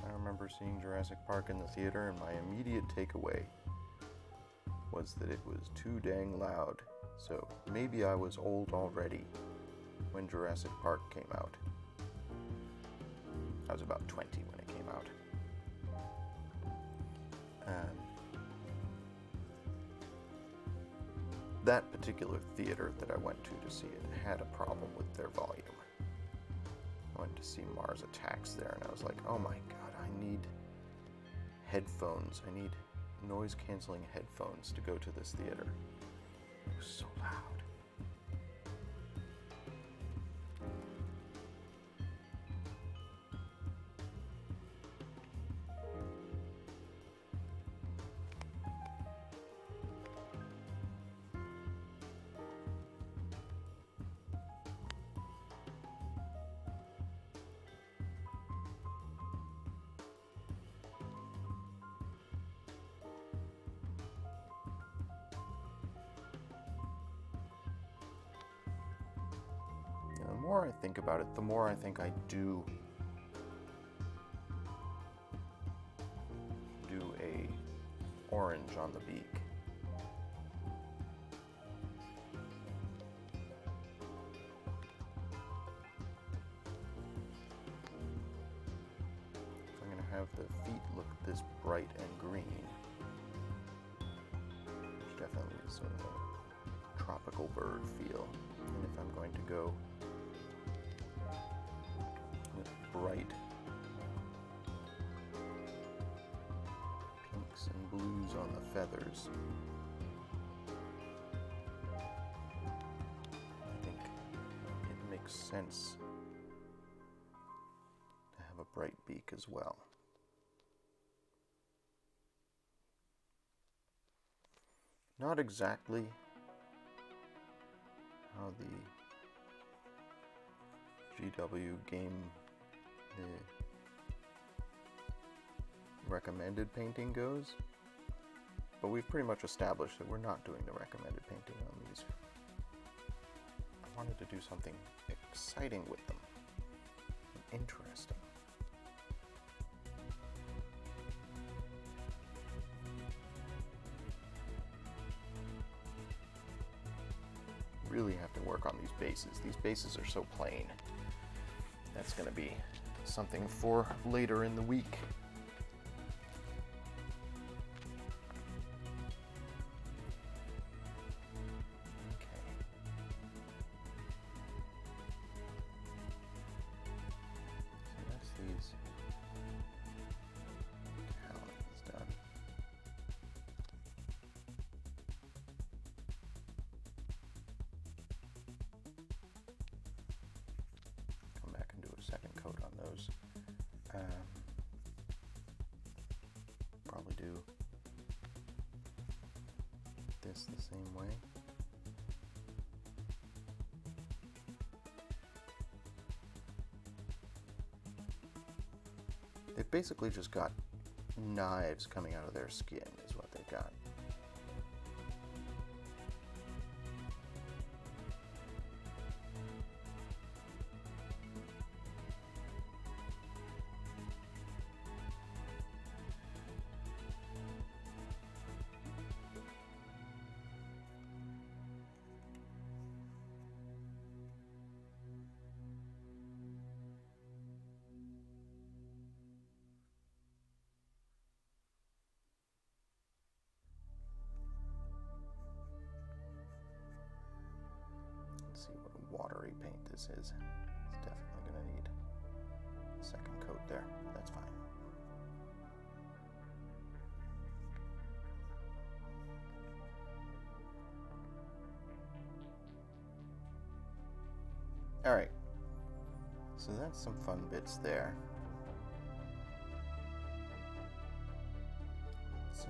[SPEAKER 1] I remember seeing Jurassic Park in the theater, and my immediate takeaway was that it was too dang loud. So maybe I was old already when Jurassic Park came out. I was about 20 when it came out. That particular theater that I went to see it had a problem with their volume. I went to see Mars Attacks there, and I was like, oh my god, I need headphones. I need noise-canceling headphones to go to this theater. It was so loud. The more I think about it, the more I think I do a orange on the beak. So I'm going to have the feet look this bright and green, which definitely is sort of a tropical bird feel. And if I'm going to go with bright pinks and blues on the feathers, I think it makes sense to have a bright beak as well. Not exactly how the GW game, the recommended painting goes, but we've pretty much established that we're not doing the recommended painting on these. I wanted to do something exciting with them, and interesting. Really have to work on these bases. These bases are so plain. That's going to be something for later in the week. Okay. So that's these Talons done. this the same way. They've basically just got knives coming out of their skin is what they've got. Let's see what watery paint this is. It's definitely going to need a second coat there. That's fine. All right. So that's some fun bits there. So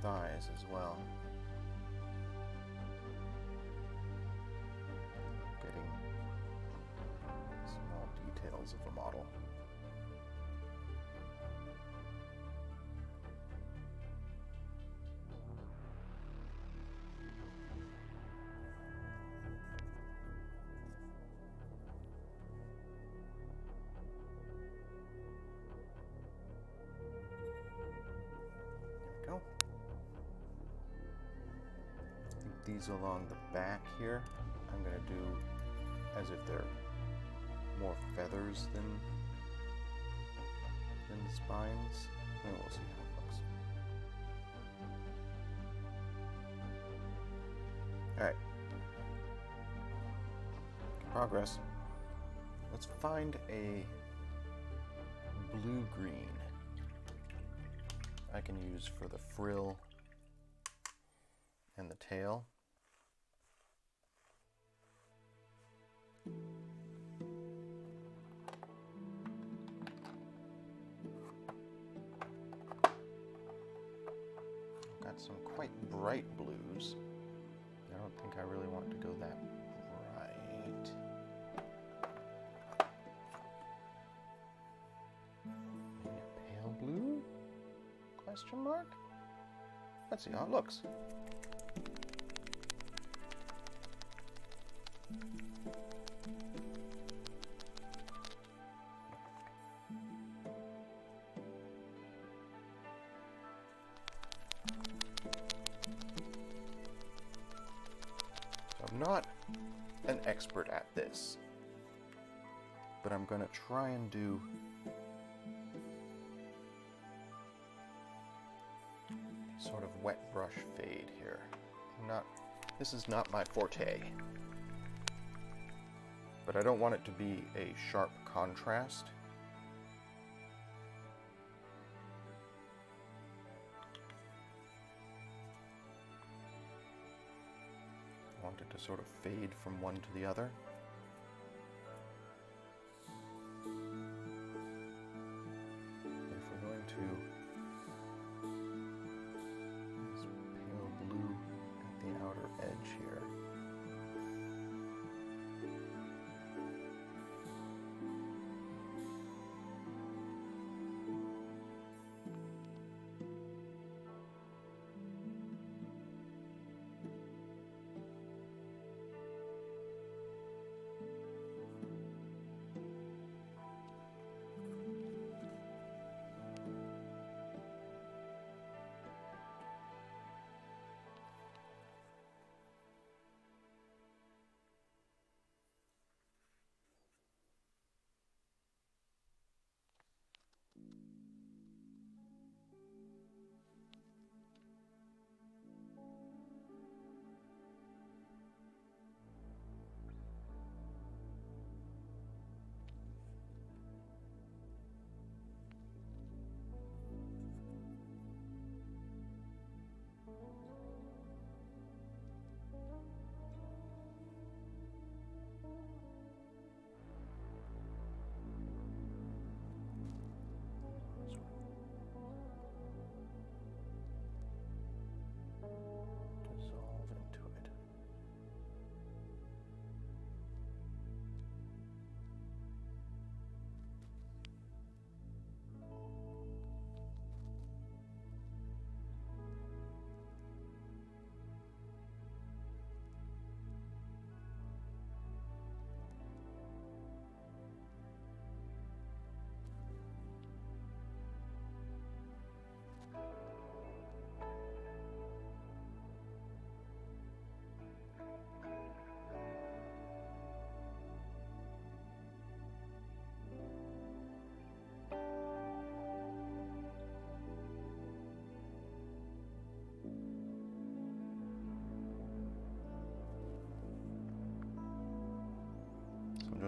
[SPEAKER 1] thighs as well. Getting small details of the model. There we go. These along the back here, I'm going to do as if they're more feathers than the spines, and we'll see how it looks. Alright. Progress. Let's find a blue-green I can use for the frill and the tail. Got some quite bright blues. I don't think I really want to go that bright. Maybe a pale blue? Question mark? Let's see how it looks. I'm not an expert at this, but I'm going to try and do sort of wet brush fade here. This is not my forte, but I don't want it to be a sharp contrast. I want it to sort of fade from one to the other. If we're going to this pale blue at the outer edge here.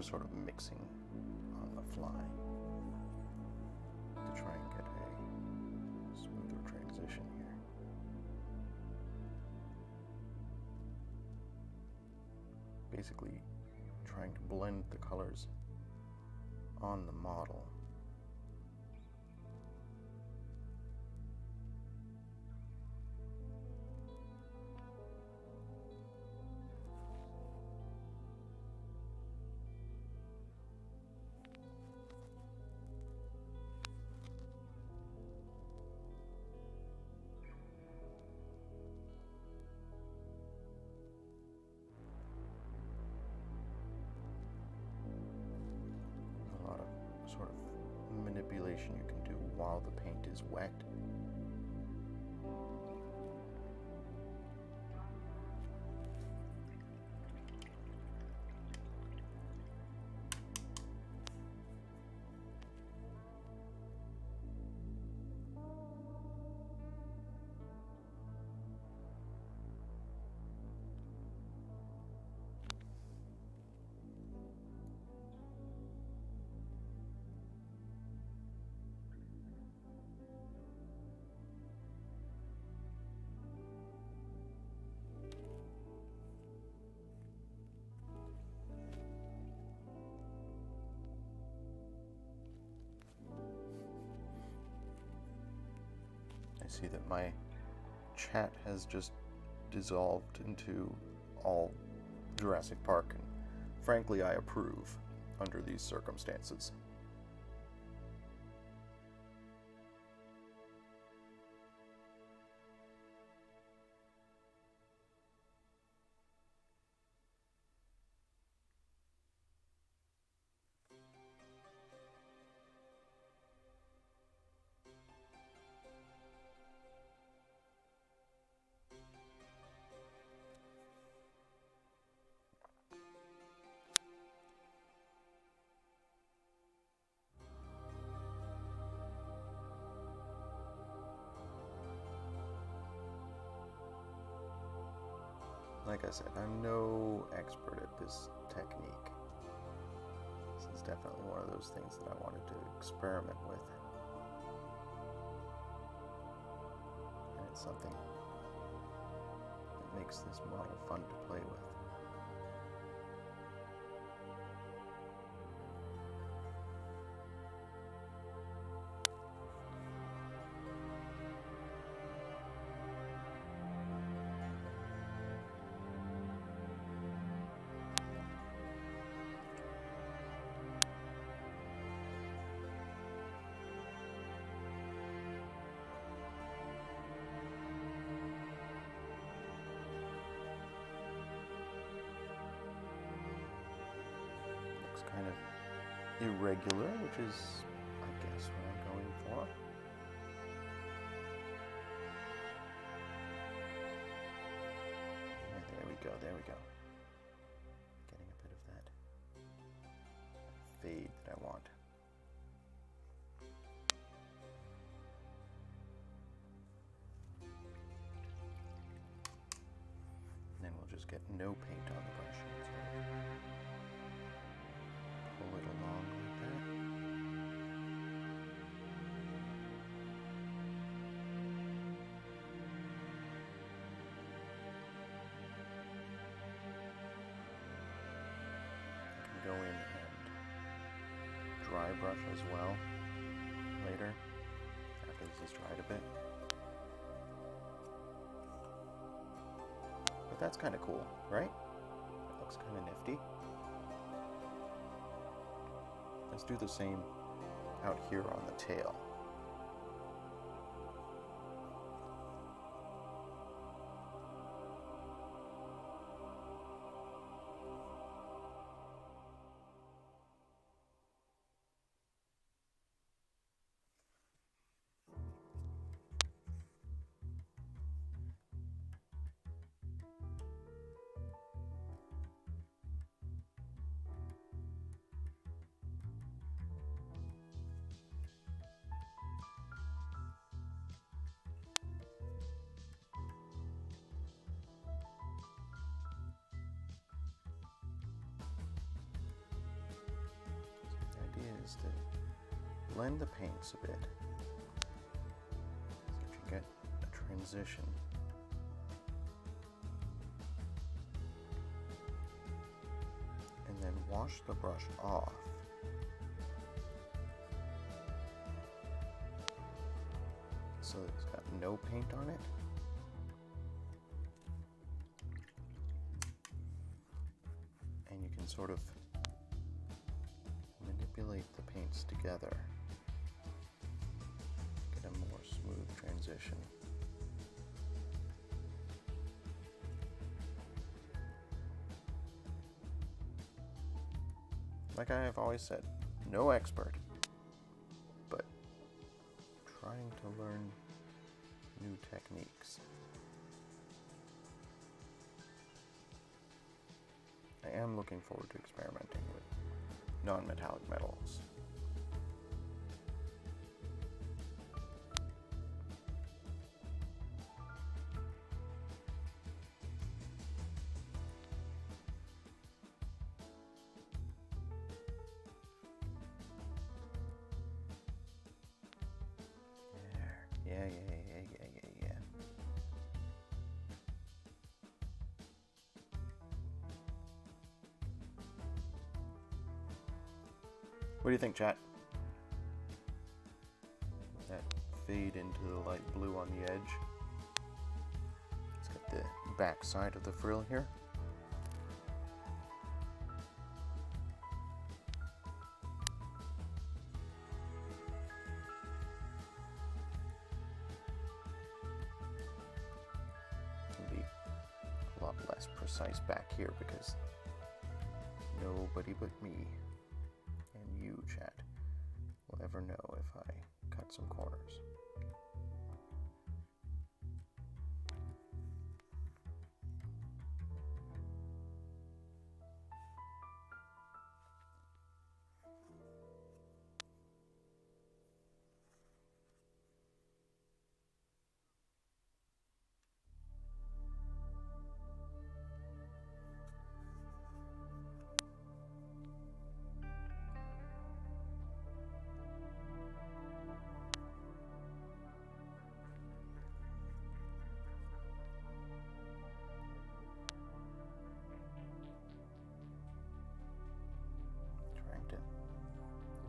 [SPEAKER 1] just sort of mixing on the fly to try and get a smoother transition here. Basically trying to blend the colors on the model. Sort of manipulation you can do while the paint is wet. I see that my chat has just dissolved into all Jurassic Park, and frankly, I approve under these circumstances. Like I said, I'm no expert at this technique. This is definitely one of those things that I wanted to experiment with. And it's something that makes this model fun to play with. Kind of irregular, which is, I guess, what I'm going for. And there we go, there we go. Getting a bit of that fade that I want. And then we'll just get no paint on the brush. Pull it along like that. I can go in and dry brush as well later, after this is dried a bit. But that's kind of cool, right? It looks kind of nifty. Let's do the same out here on the tail. is to blend the paints a bit so that you get a transition. And then wash the brush off. So it's got no paint on it. And you can sort of manipulate the paints together. Get a more smooth transition. Like I have always said, no expert, but trying to learn new techniques. I am looking forward to experimenting with non-metallic metals. Yeah. What do you think, chat? That fade into the light blue on the edge. Let's get the back side of the frill here. Can be a lot less precise back here because nobody but me and you, chat, will ever know if I cut some corners.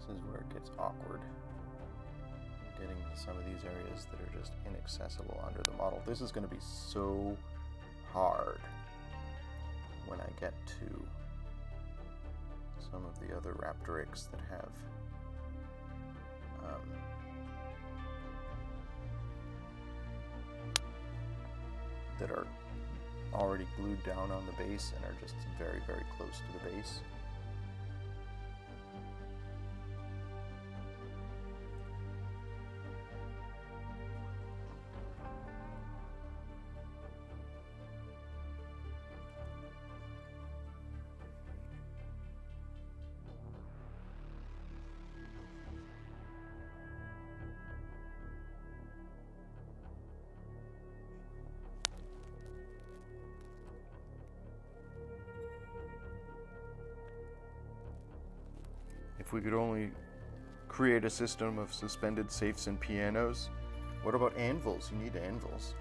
[SPEAKER 1] This is where it gets awkward. Getting to some of these areas that are just inaccessible under the model. This is going to be so hard when I get to some of the other Raptoryx that have that are already glued down on the base and are just very, very close to the base. If we could only create a system of suspended safes and pianos. What about anvils? You need anvils.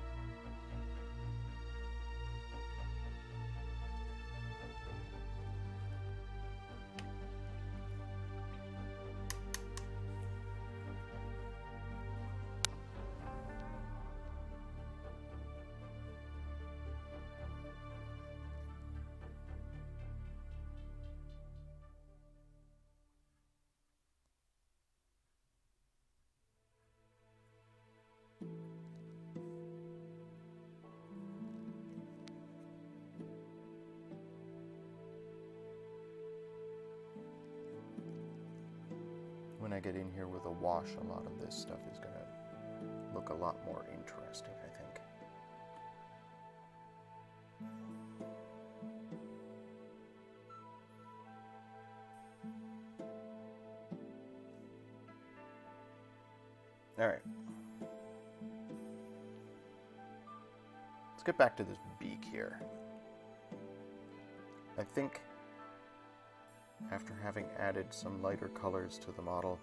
[SPEAKER 1] When I get in here with a wash, a lot of this stuff is going to look a lot more interesting, I think. All right. Let's get back to this beak here. I think after having added some lighter colors to the model,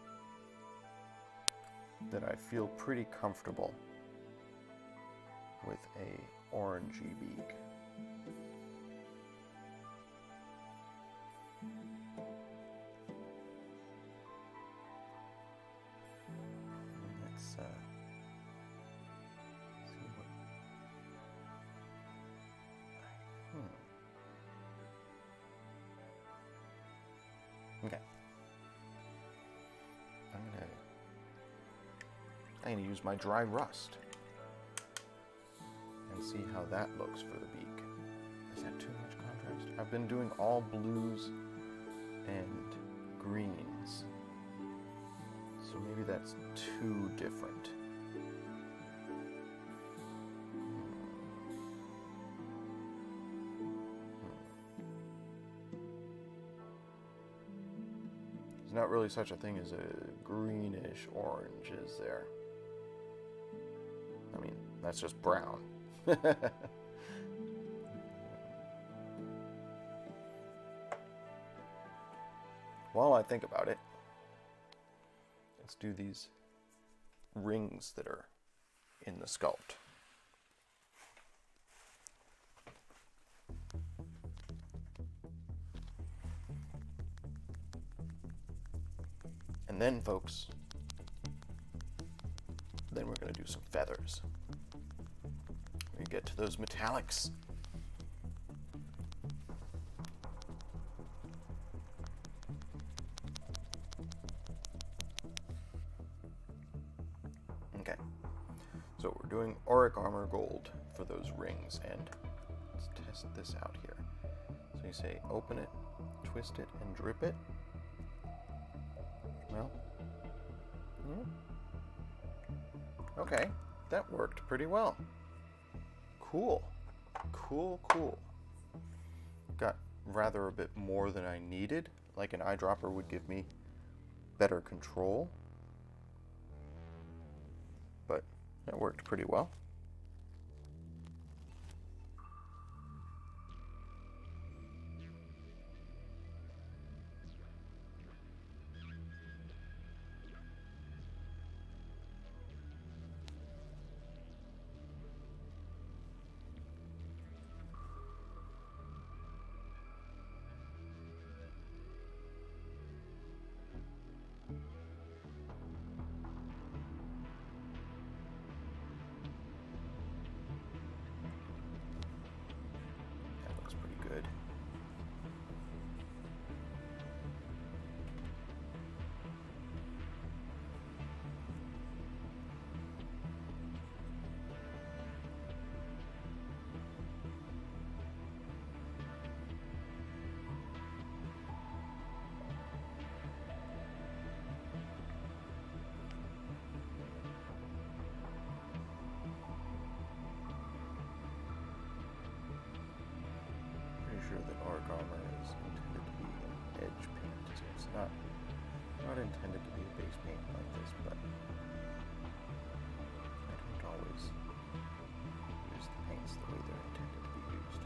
[SPEAKER 1] that I feel pretty comfortable with a orangey beak. Let's see what. Okay. I'm gonna use my dry rust and see how that looks for the beak. Is that too much contrast? I've been doing all blues and greens, so maybe that's too different. There's not really such a thing as a greenish orange, is there? I mean, that's just brown. While I think about it, let's do these rings that are in the sculpt. And then, folks, then we're going to do some feathers. We get to those metallics. Okay, so we're doing auric armor gold for those rings, and let's test this out here. So you say open it, twist it, and drip it. Well, okay, that worked pretty well. Cool, cool, cool. Got rather a bit more than I needed. Like an eyedropper would give me better control, but that worked pretty well. Sure that auric armor is intended to be an edge paint, so it's not intended to be a base paint like this, but I don't always use the paints the way they're intended to be used.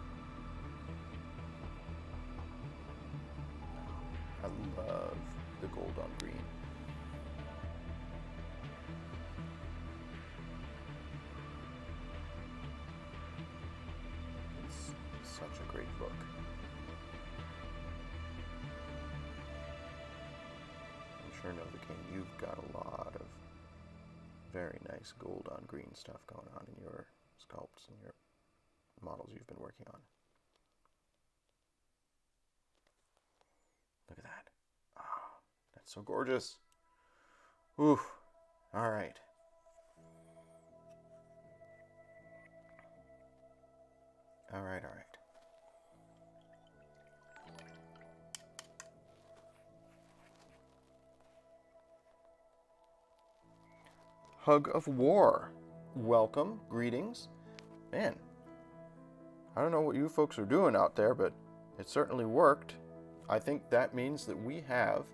[SPEAKER 1] I love the gold on green. It's such a great look. Sure, Novocaine, you've got a lot of very nice gold on green stuff going on in your sculpts and your models you've been working on. Look at that. Oh, that's so gorgeous. Ooh. All right. All right, all right. Hug of War. Welcome, greetings. Man, I don't know what you folks are doing out there, but it certainly worked. I think that means that we have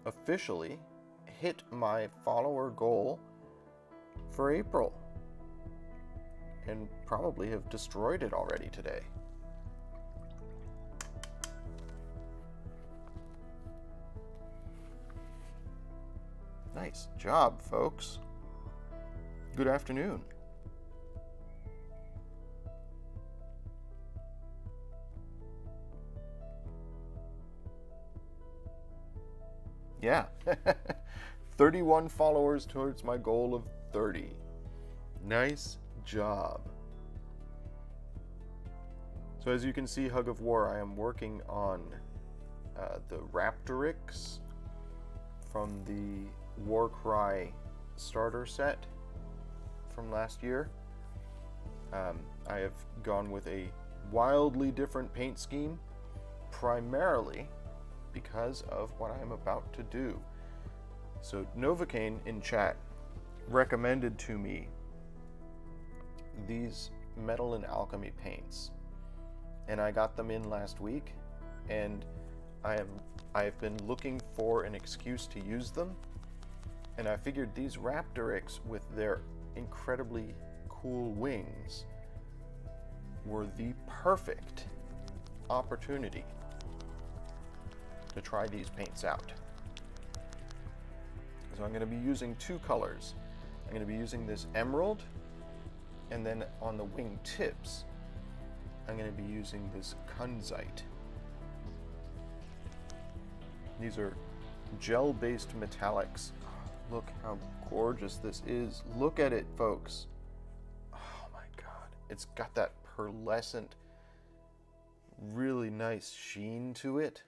[SPEAKER 1] officially hit my follower goal for April, and probably have destroyed it already today. Nice job, folks. Good afternoon. Yeah. 31 followers towards my goal of 30. Nice job. So as you can see, Hug of War, I am working on the Raptoryx from the Warcry starter set from last year. I have gone with a wildly different paint scheme, primarily because of what I am about to do. So Novocaine in chat recommended to me these metal and alchemy paints, and I got them in last week, and I have been looking for an excuse to use them, and I figured these Raptoryx with their incredibly cool wings were the perfect opportunity to try these paints out. So I'm going to be using two colors. I'm going to be using this emerald, and then on the wing tips I'm going to be using this kunzite. These are gel-based metallics. Look how gorgeous this is. Look at it, folks. Oh my god. It's got that pearlescent, really nice sheen to it.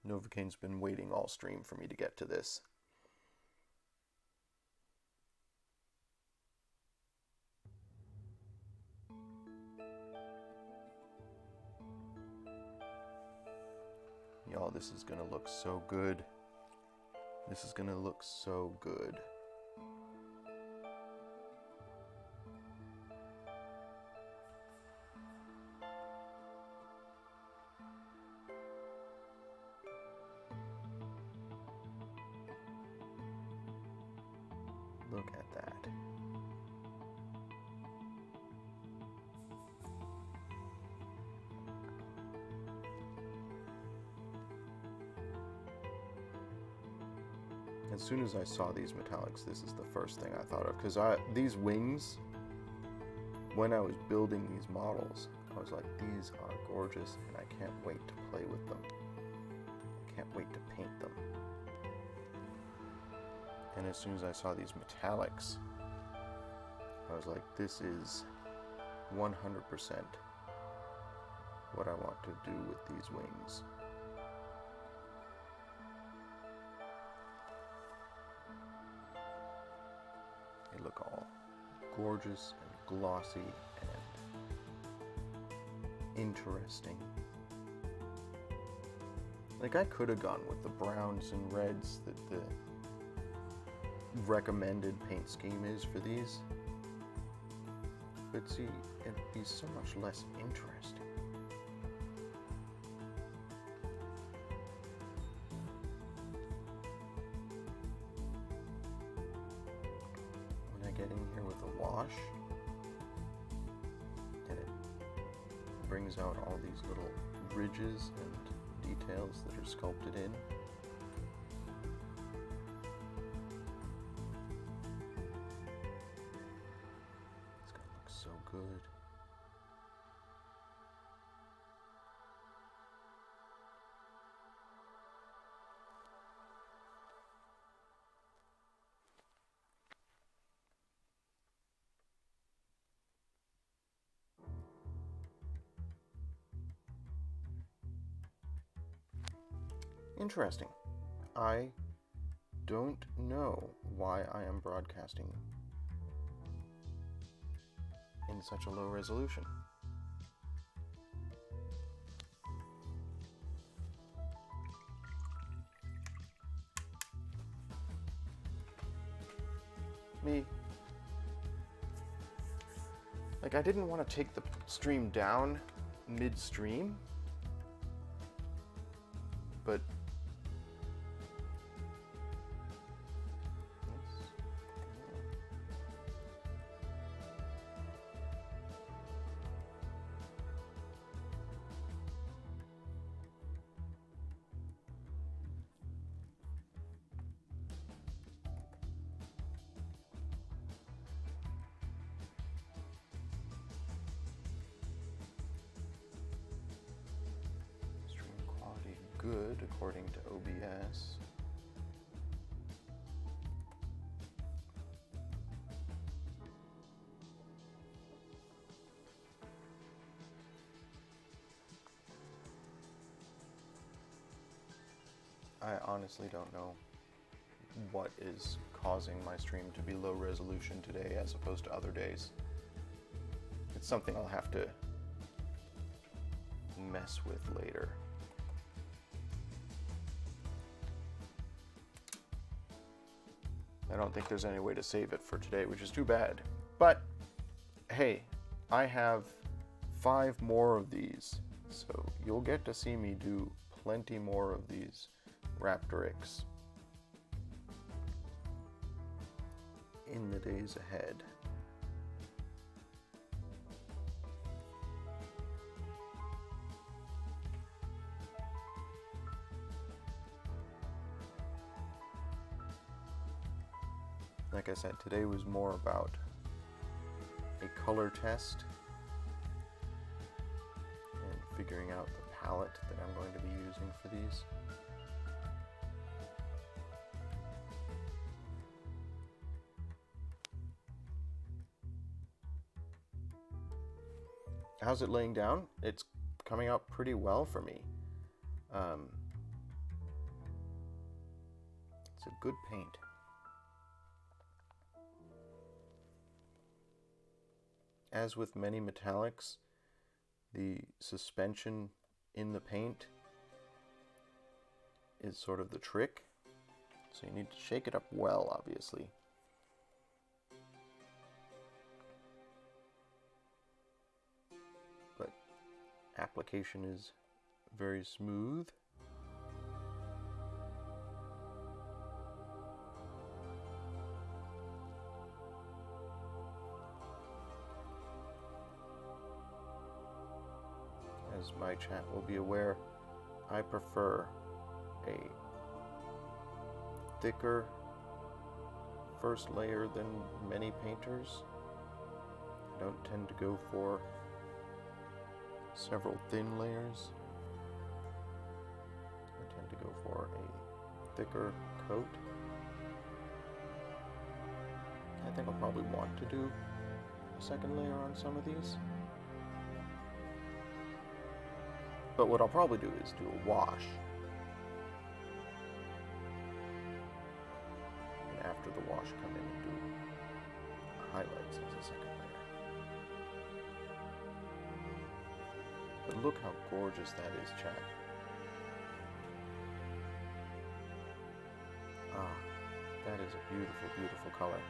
[SPEAKER 1] Novocaine's been waiting all stream for me to get to this. Y'all, this is gonna look so good. This is gonna look so good. Look at that. As soon as I saw these metallics, this is the first thing I thought of, because these wings, when I was building these models, I was like, these are gorgeous, and I can't wait to play with them. I can't wait to paint them. And as soon as I saw these metallics, I was like, this is 100% what I want to do with these wings. They look all gorgeous and glossy and interesting. Like, I could have gone with the browns and reds that the recommended paint scheme is for these, but see, it'd be so much less interesting. When I get in here with a wash, and it brings out all these little ridges and details that are sculpted in. So good. Interesting. I don't know why I am broadcasting in such a low resolution. Like, I didn't want to take the stream down mid-stream, but good according to OBS. I honestly don't know what is causing my stream to be low resolution today as opposed to other days. It's something I'll have to mess with later. I don't think there's any way to save it for today, which is too bad. But hey, I have 5 more of these, so you'll get to see me do plenty more of these Raptoryx in the days ahead. Like I said, today was more about a color test and figuring out the palette that I'm going to be using for these. How's it laying down? It's coming out pretty well for me. It's a good paint. As with many metallics, the suspension in the paint is sort of the trick. So you need to shake it up well, obviously. But application is very smooth. As my chat will be aware, I prefer a thicker first layer than many painters. I don't tend to go for several thin layers. I tend to go for a thicker coat. I think I'll probably want to do a second layer on some of these. But what I'll probably do is do a wash. And after the wash, come in and do highlights as a second layer. But look how gorgeous that is, chat. Ah, that is a beautiful, beautiful color.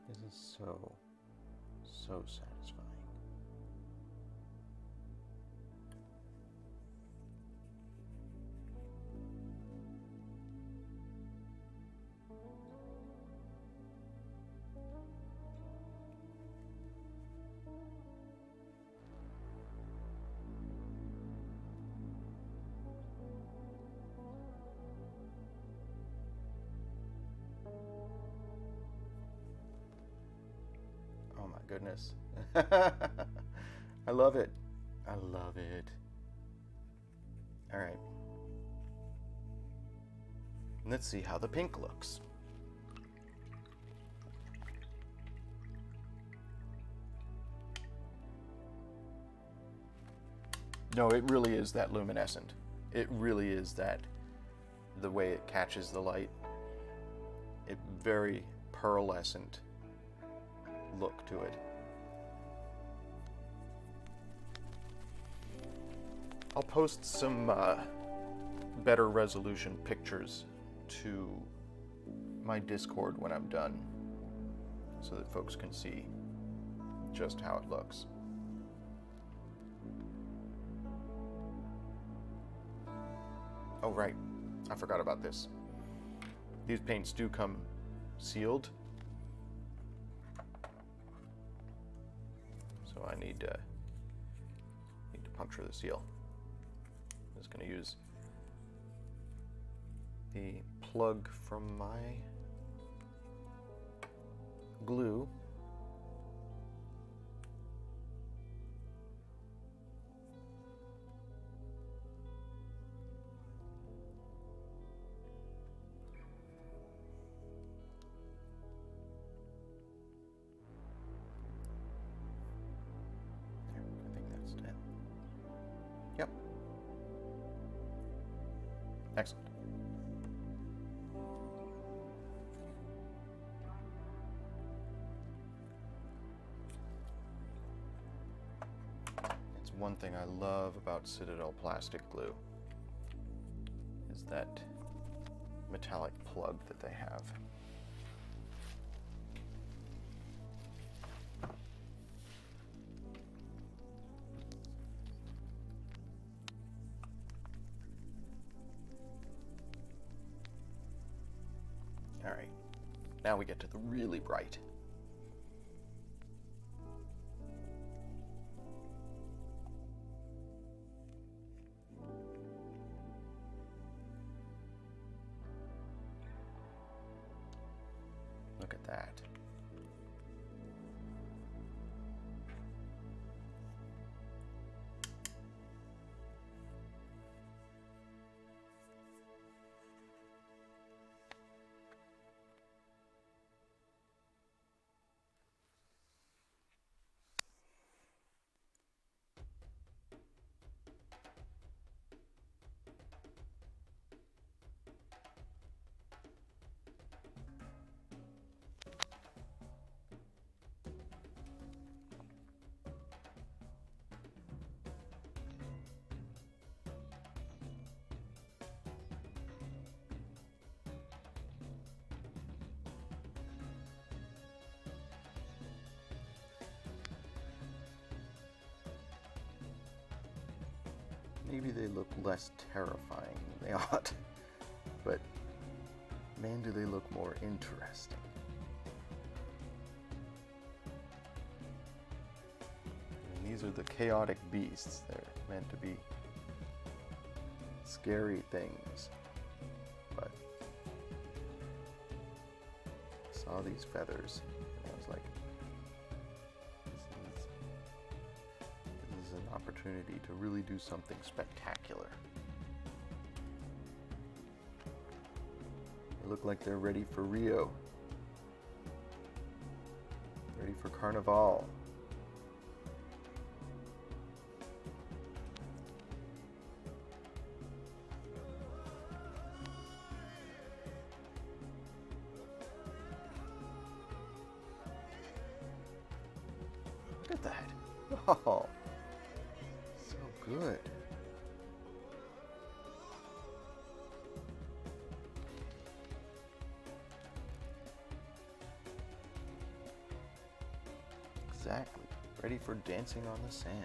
[SPEAKER 1] This is so satisfying. Oh my goodness. I love it. I love it. All right. Let's see how the pink looks. No, it really is that luminescent. It really is that, the way it catches the light. It very pearlescent look to it. I'll post some better resolution pictures to my Discord when I'm done, so that folks can see just how it looks. Oh right, I forgot about this. These paints do come sealed, so I need to puncture the seal. I'm just going to use the plug from my glue. Yep. Excellent. It's one thing I love about Citadel plastic glue, is that metallic plug that they have. All right, now we get to the really bright. Look at that. Maybe they look less terrifying than they ought, but man, do they look more interesting. And these are the chaotic beasts. They're meant to be scary things, but I saw these feathers and I was like, this is an opportunity to really do something spectacular. They look like they're ready for Rio. Ready for Carnival. Look at that. Oh, so good. Exactly. Ready for dancing on the sand.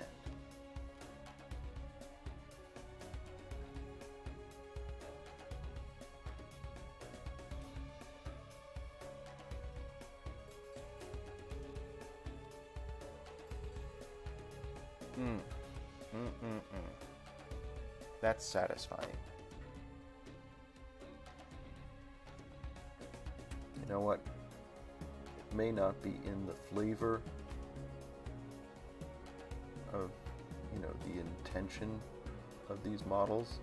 [SPEAKER 1] That's satisfying. You know what? It may not be in the flavor of you know, the intention of these models.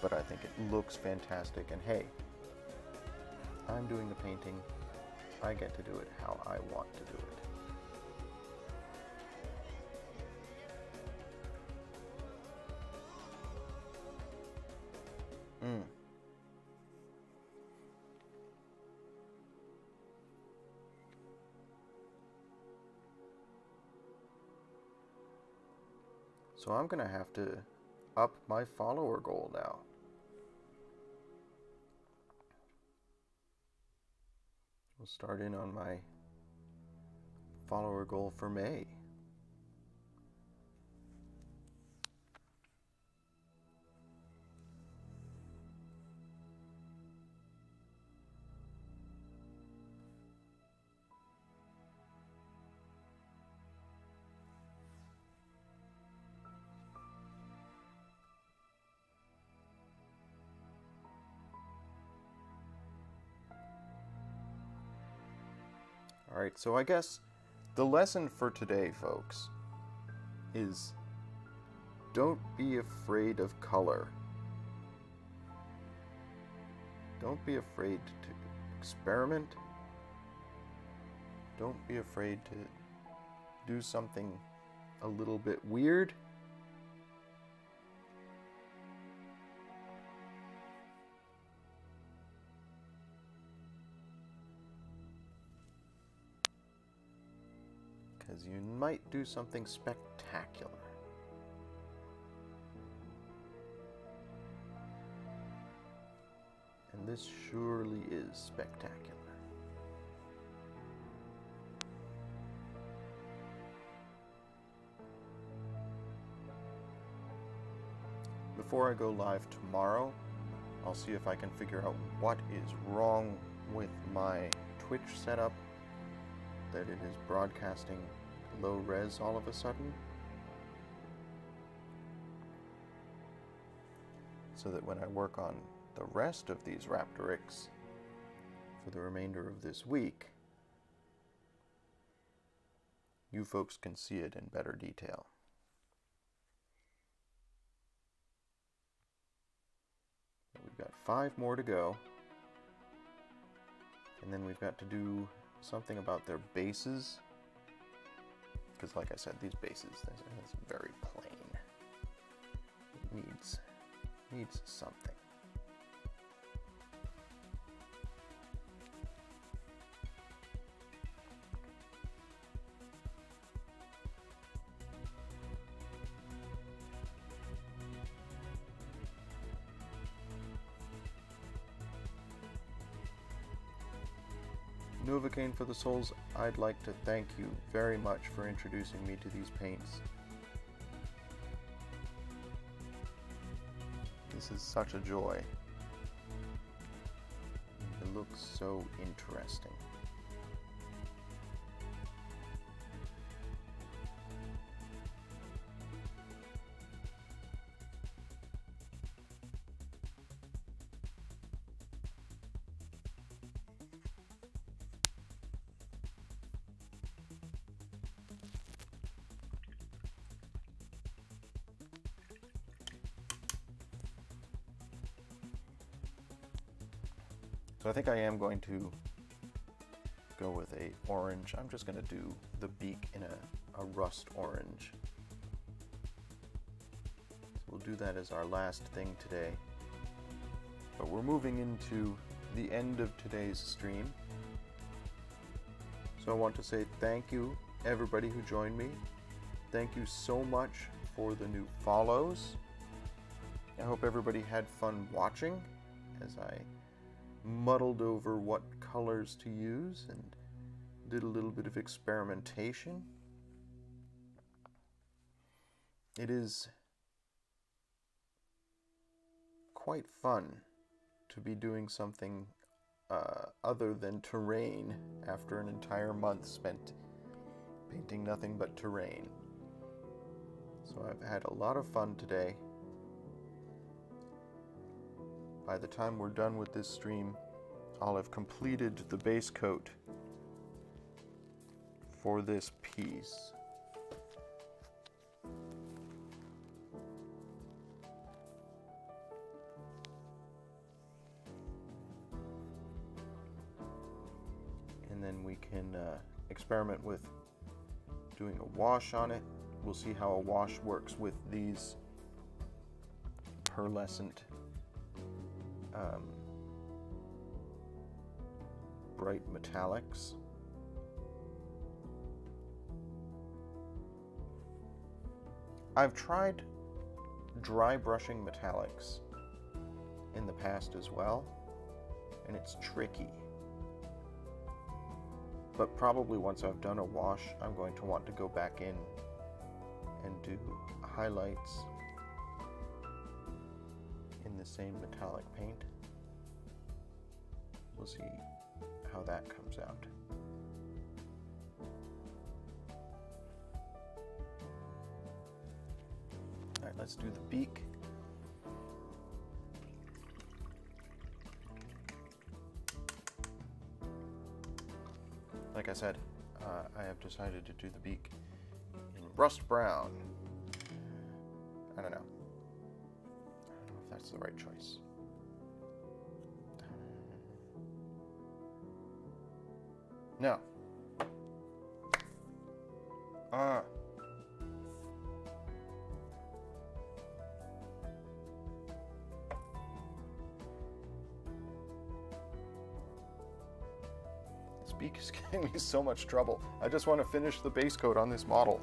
[SPEAKER 1] But I think it looks fantastic, and hey, I'm doing the painting. I get to do it how I want to do it. So I'm gonna have to up my follower goal now. We'll start in on my follower goal for May. Alright, so I guess the lesson for today, folks, is don't be afraid of color. Don't be afraid to experiment. Don't be afraid to do something a little bit weird. Because you might do something spectacular. And this surely is spectacular. Before I go live tomorrow, I'll see if I can figure out what is wrong with my Twitch setup, that it is broadcasting low res all of a sudden, so that when I work on the rest of these Raptoryx for the remainder of this week, you folks can see it in better detail. We've got 5 more to go, and then we've got to do something about their bases, because like I said, these bases, it's very plain. It needs something. Novocaine for the Souls, I'd like to thank you very much for introducing me to these paints. This is such a joy. It looks so interesting. So I think I am going to go with a orange. I'm just going to do the beak in a rust orange. So we'll do that as our last thing today. But we're moving into the end of today's stream. So I want to say thank you everybody who joined me. Thank you so much for the new follows. I hope everybody had fun watching as I muddled over what colors to use and did a little bit of experimentation. It is quite fun to be doing something other than terrain after an entire month spent painting nothing but terrain. So I've had a lot of fun today. By the time we're done with this stream, I'll have completed the base coat for this piece. And then we can experiment with doing a wash on it. We'll see how a wash works with these pearlescent bright metallics. I've tried dry brushing metallics in the past as well, and it's tricky. But probably once I've done a wash, I'm going to want to go back in and do highlights in the same metallic paint. We'll see how that comes out. All right, let's do the beak. Like I said, I have decided to do the beak in rust brown. I don't know if that's the right choice. No. This beak is giving me so much trouble. I just want to finish the base coat on this model.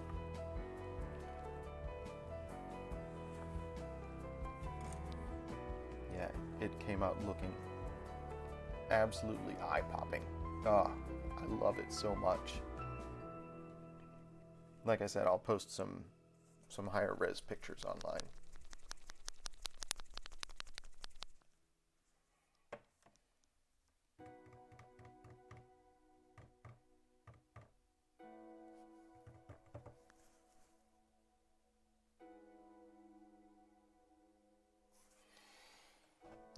[SPEAKER 1] Yeah, it came out looking absolutely eye-popping. Ah, I love it so much. Like I said, I'll post some higher res pictures online.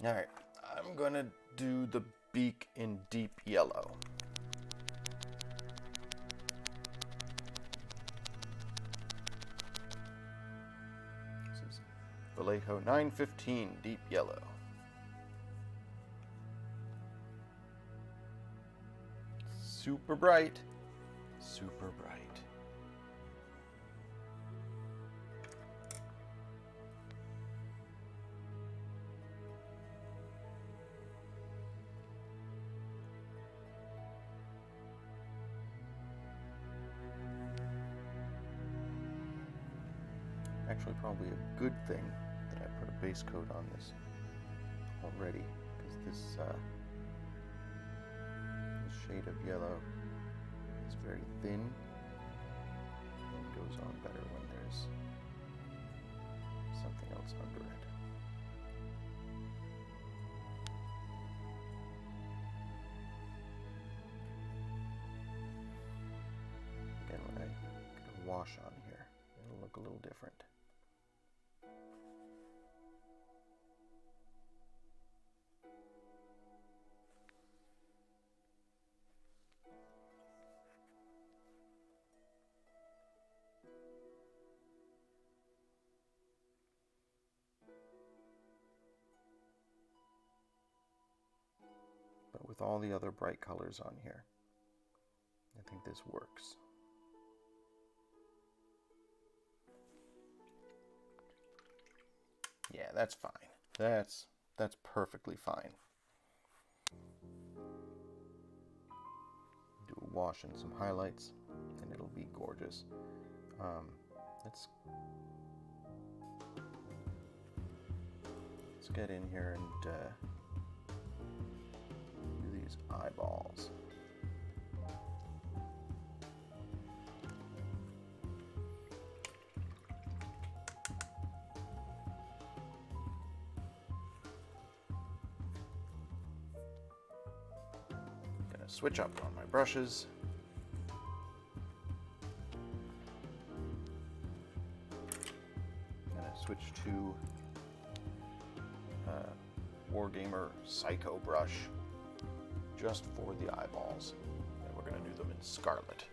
[SPEAKER 1] All right, I'm gonna do the beak in deep yellow. This is Vallejo 915 deep yellow. Super bright, super bright. Actually, probably a good thing that I put a base coat on this already, because this shade of yellow is very thin and goes on better when there's something else under it. Again, when I get a wash on here, it'll look a little different. But with all the other bright colors on here, I think this works. Yeah, that's fine. That's perfectly fine. Do a wash and some highlights, and it'll be gorgeous. Let's get in here and do these eyeballs. Switch up on my brushes. I'm gonna switch to Wargamer Psycho brush just for the eyeballs, and we're gonna do them in Scarlet.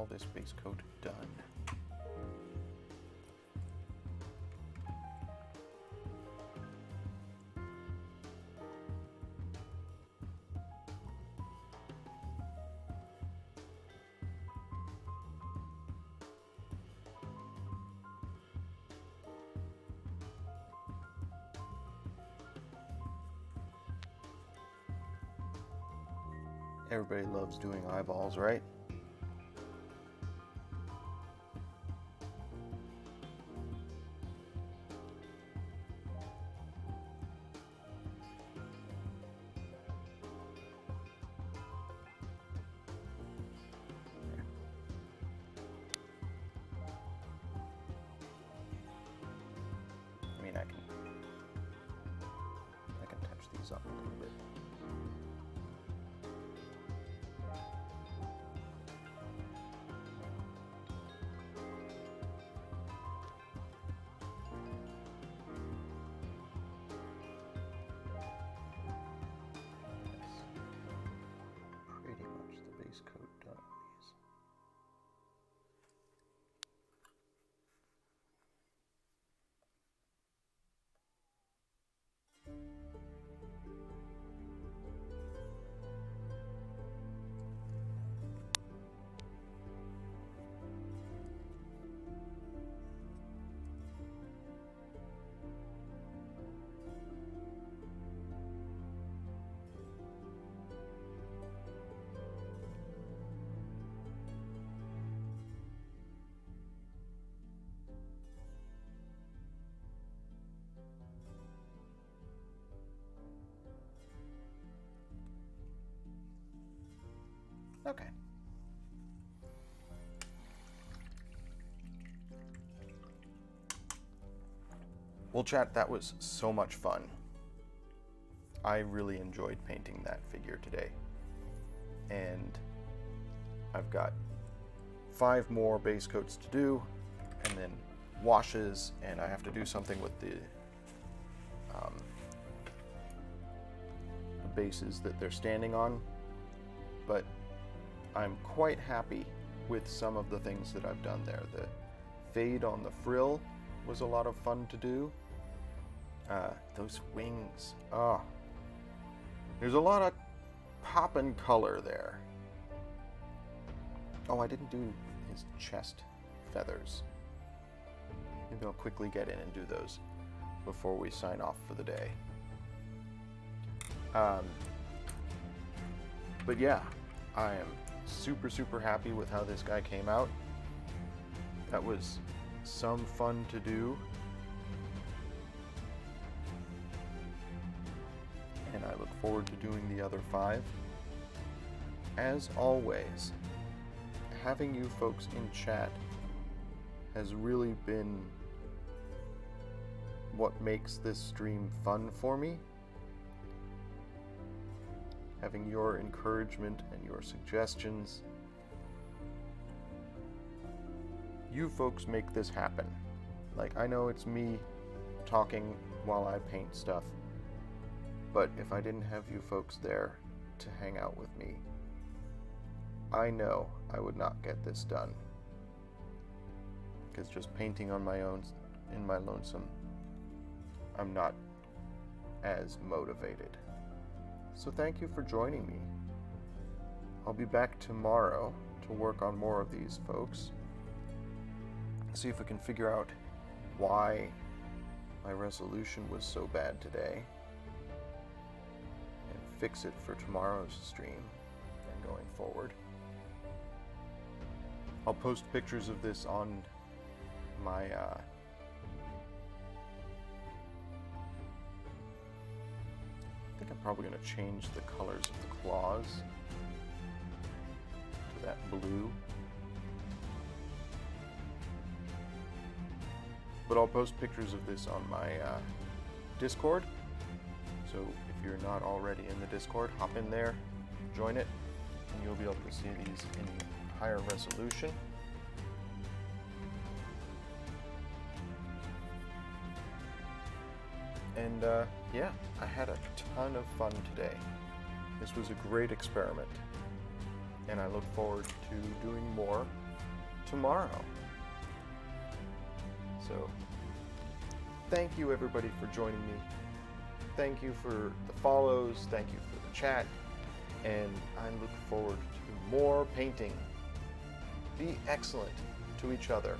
[SPEAKER 1] call this base coat done. Everybody loves doing eyeballs, right? I mean, I can touch these up a little bit. Coat done on these. Okay. Well, chat, that was so much fun. I really enjoyed painting that figure today. And I've got 5 more base coats to do, and then washes, and I have to do something with the bases that they're standing on. But I'm quite happy with some of the things that I've done there. The fade on the frill was a lot of fun to do. Those wings, there's a lot of pop and color there. Oh, I didn't do his chest feathers. Maybe I'll quickly get in and do those before we sign off for the day. But yeah, I am super, super happy with how this guy came out. That was some fun to do. And I look forward to doing the other 5. As always, having you folks in chat has really been what makes this stream fun for me. Having your encouragement and your suggestions. You folks make this happen. Like, I know it's me talking while I paint stuff, but if I didn't have you folks there to hang out with me, I know I would not get this done. Because just painting on my own, in my lonesome, I'm not as motivated. So thank you for joining me. I'll be back tomorrow to work on more of these folks. See if we can figure out why my resolution was so bad today. And fix it for tomorrow's stream and going forward. I'll post pictures of this on my I think I'm probably going to change the colors of the claws to that blue. But I'll post pictures of this on my Discord. So if you're not already in the Discord, hop in there, join it, and you'll be able to see these in higher resolution. And yeah, I had a ton of fun today. This was a great experiment, and I look forward to doing more tomorrow. So, thank you everybody for joining me. Thank you for the follows, thank you for the chat, and I look forward to more painting. Be excellent to each other,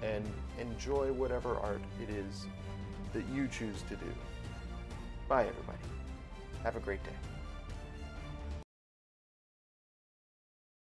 [SPEAKER 1] and enjoy whatever art it is that you choose to do. Bye everybody. Have a great day.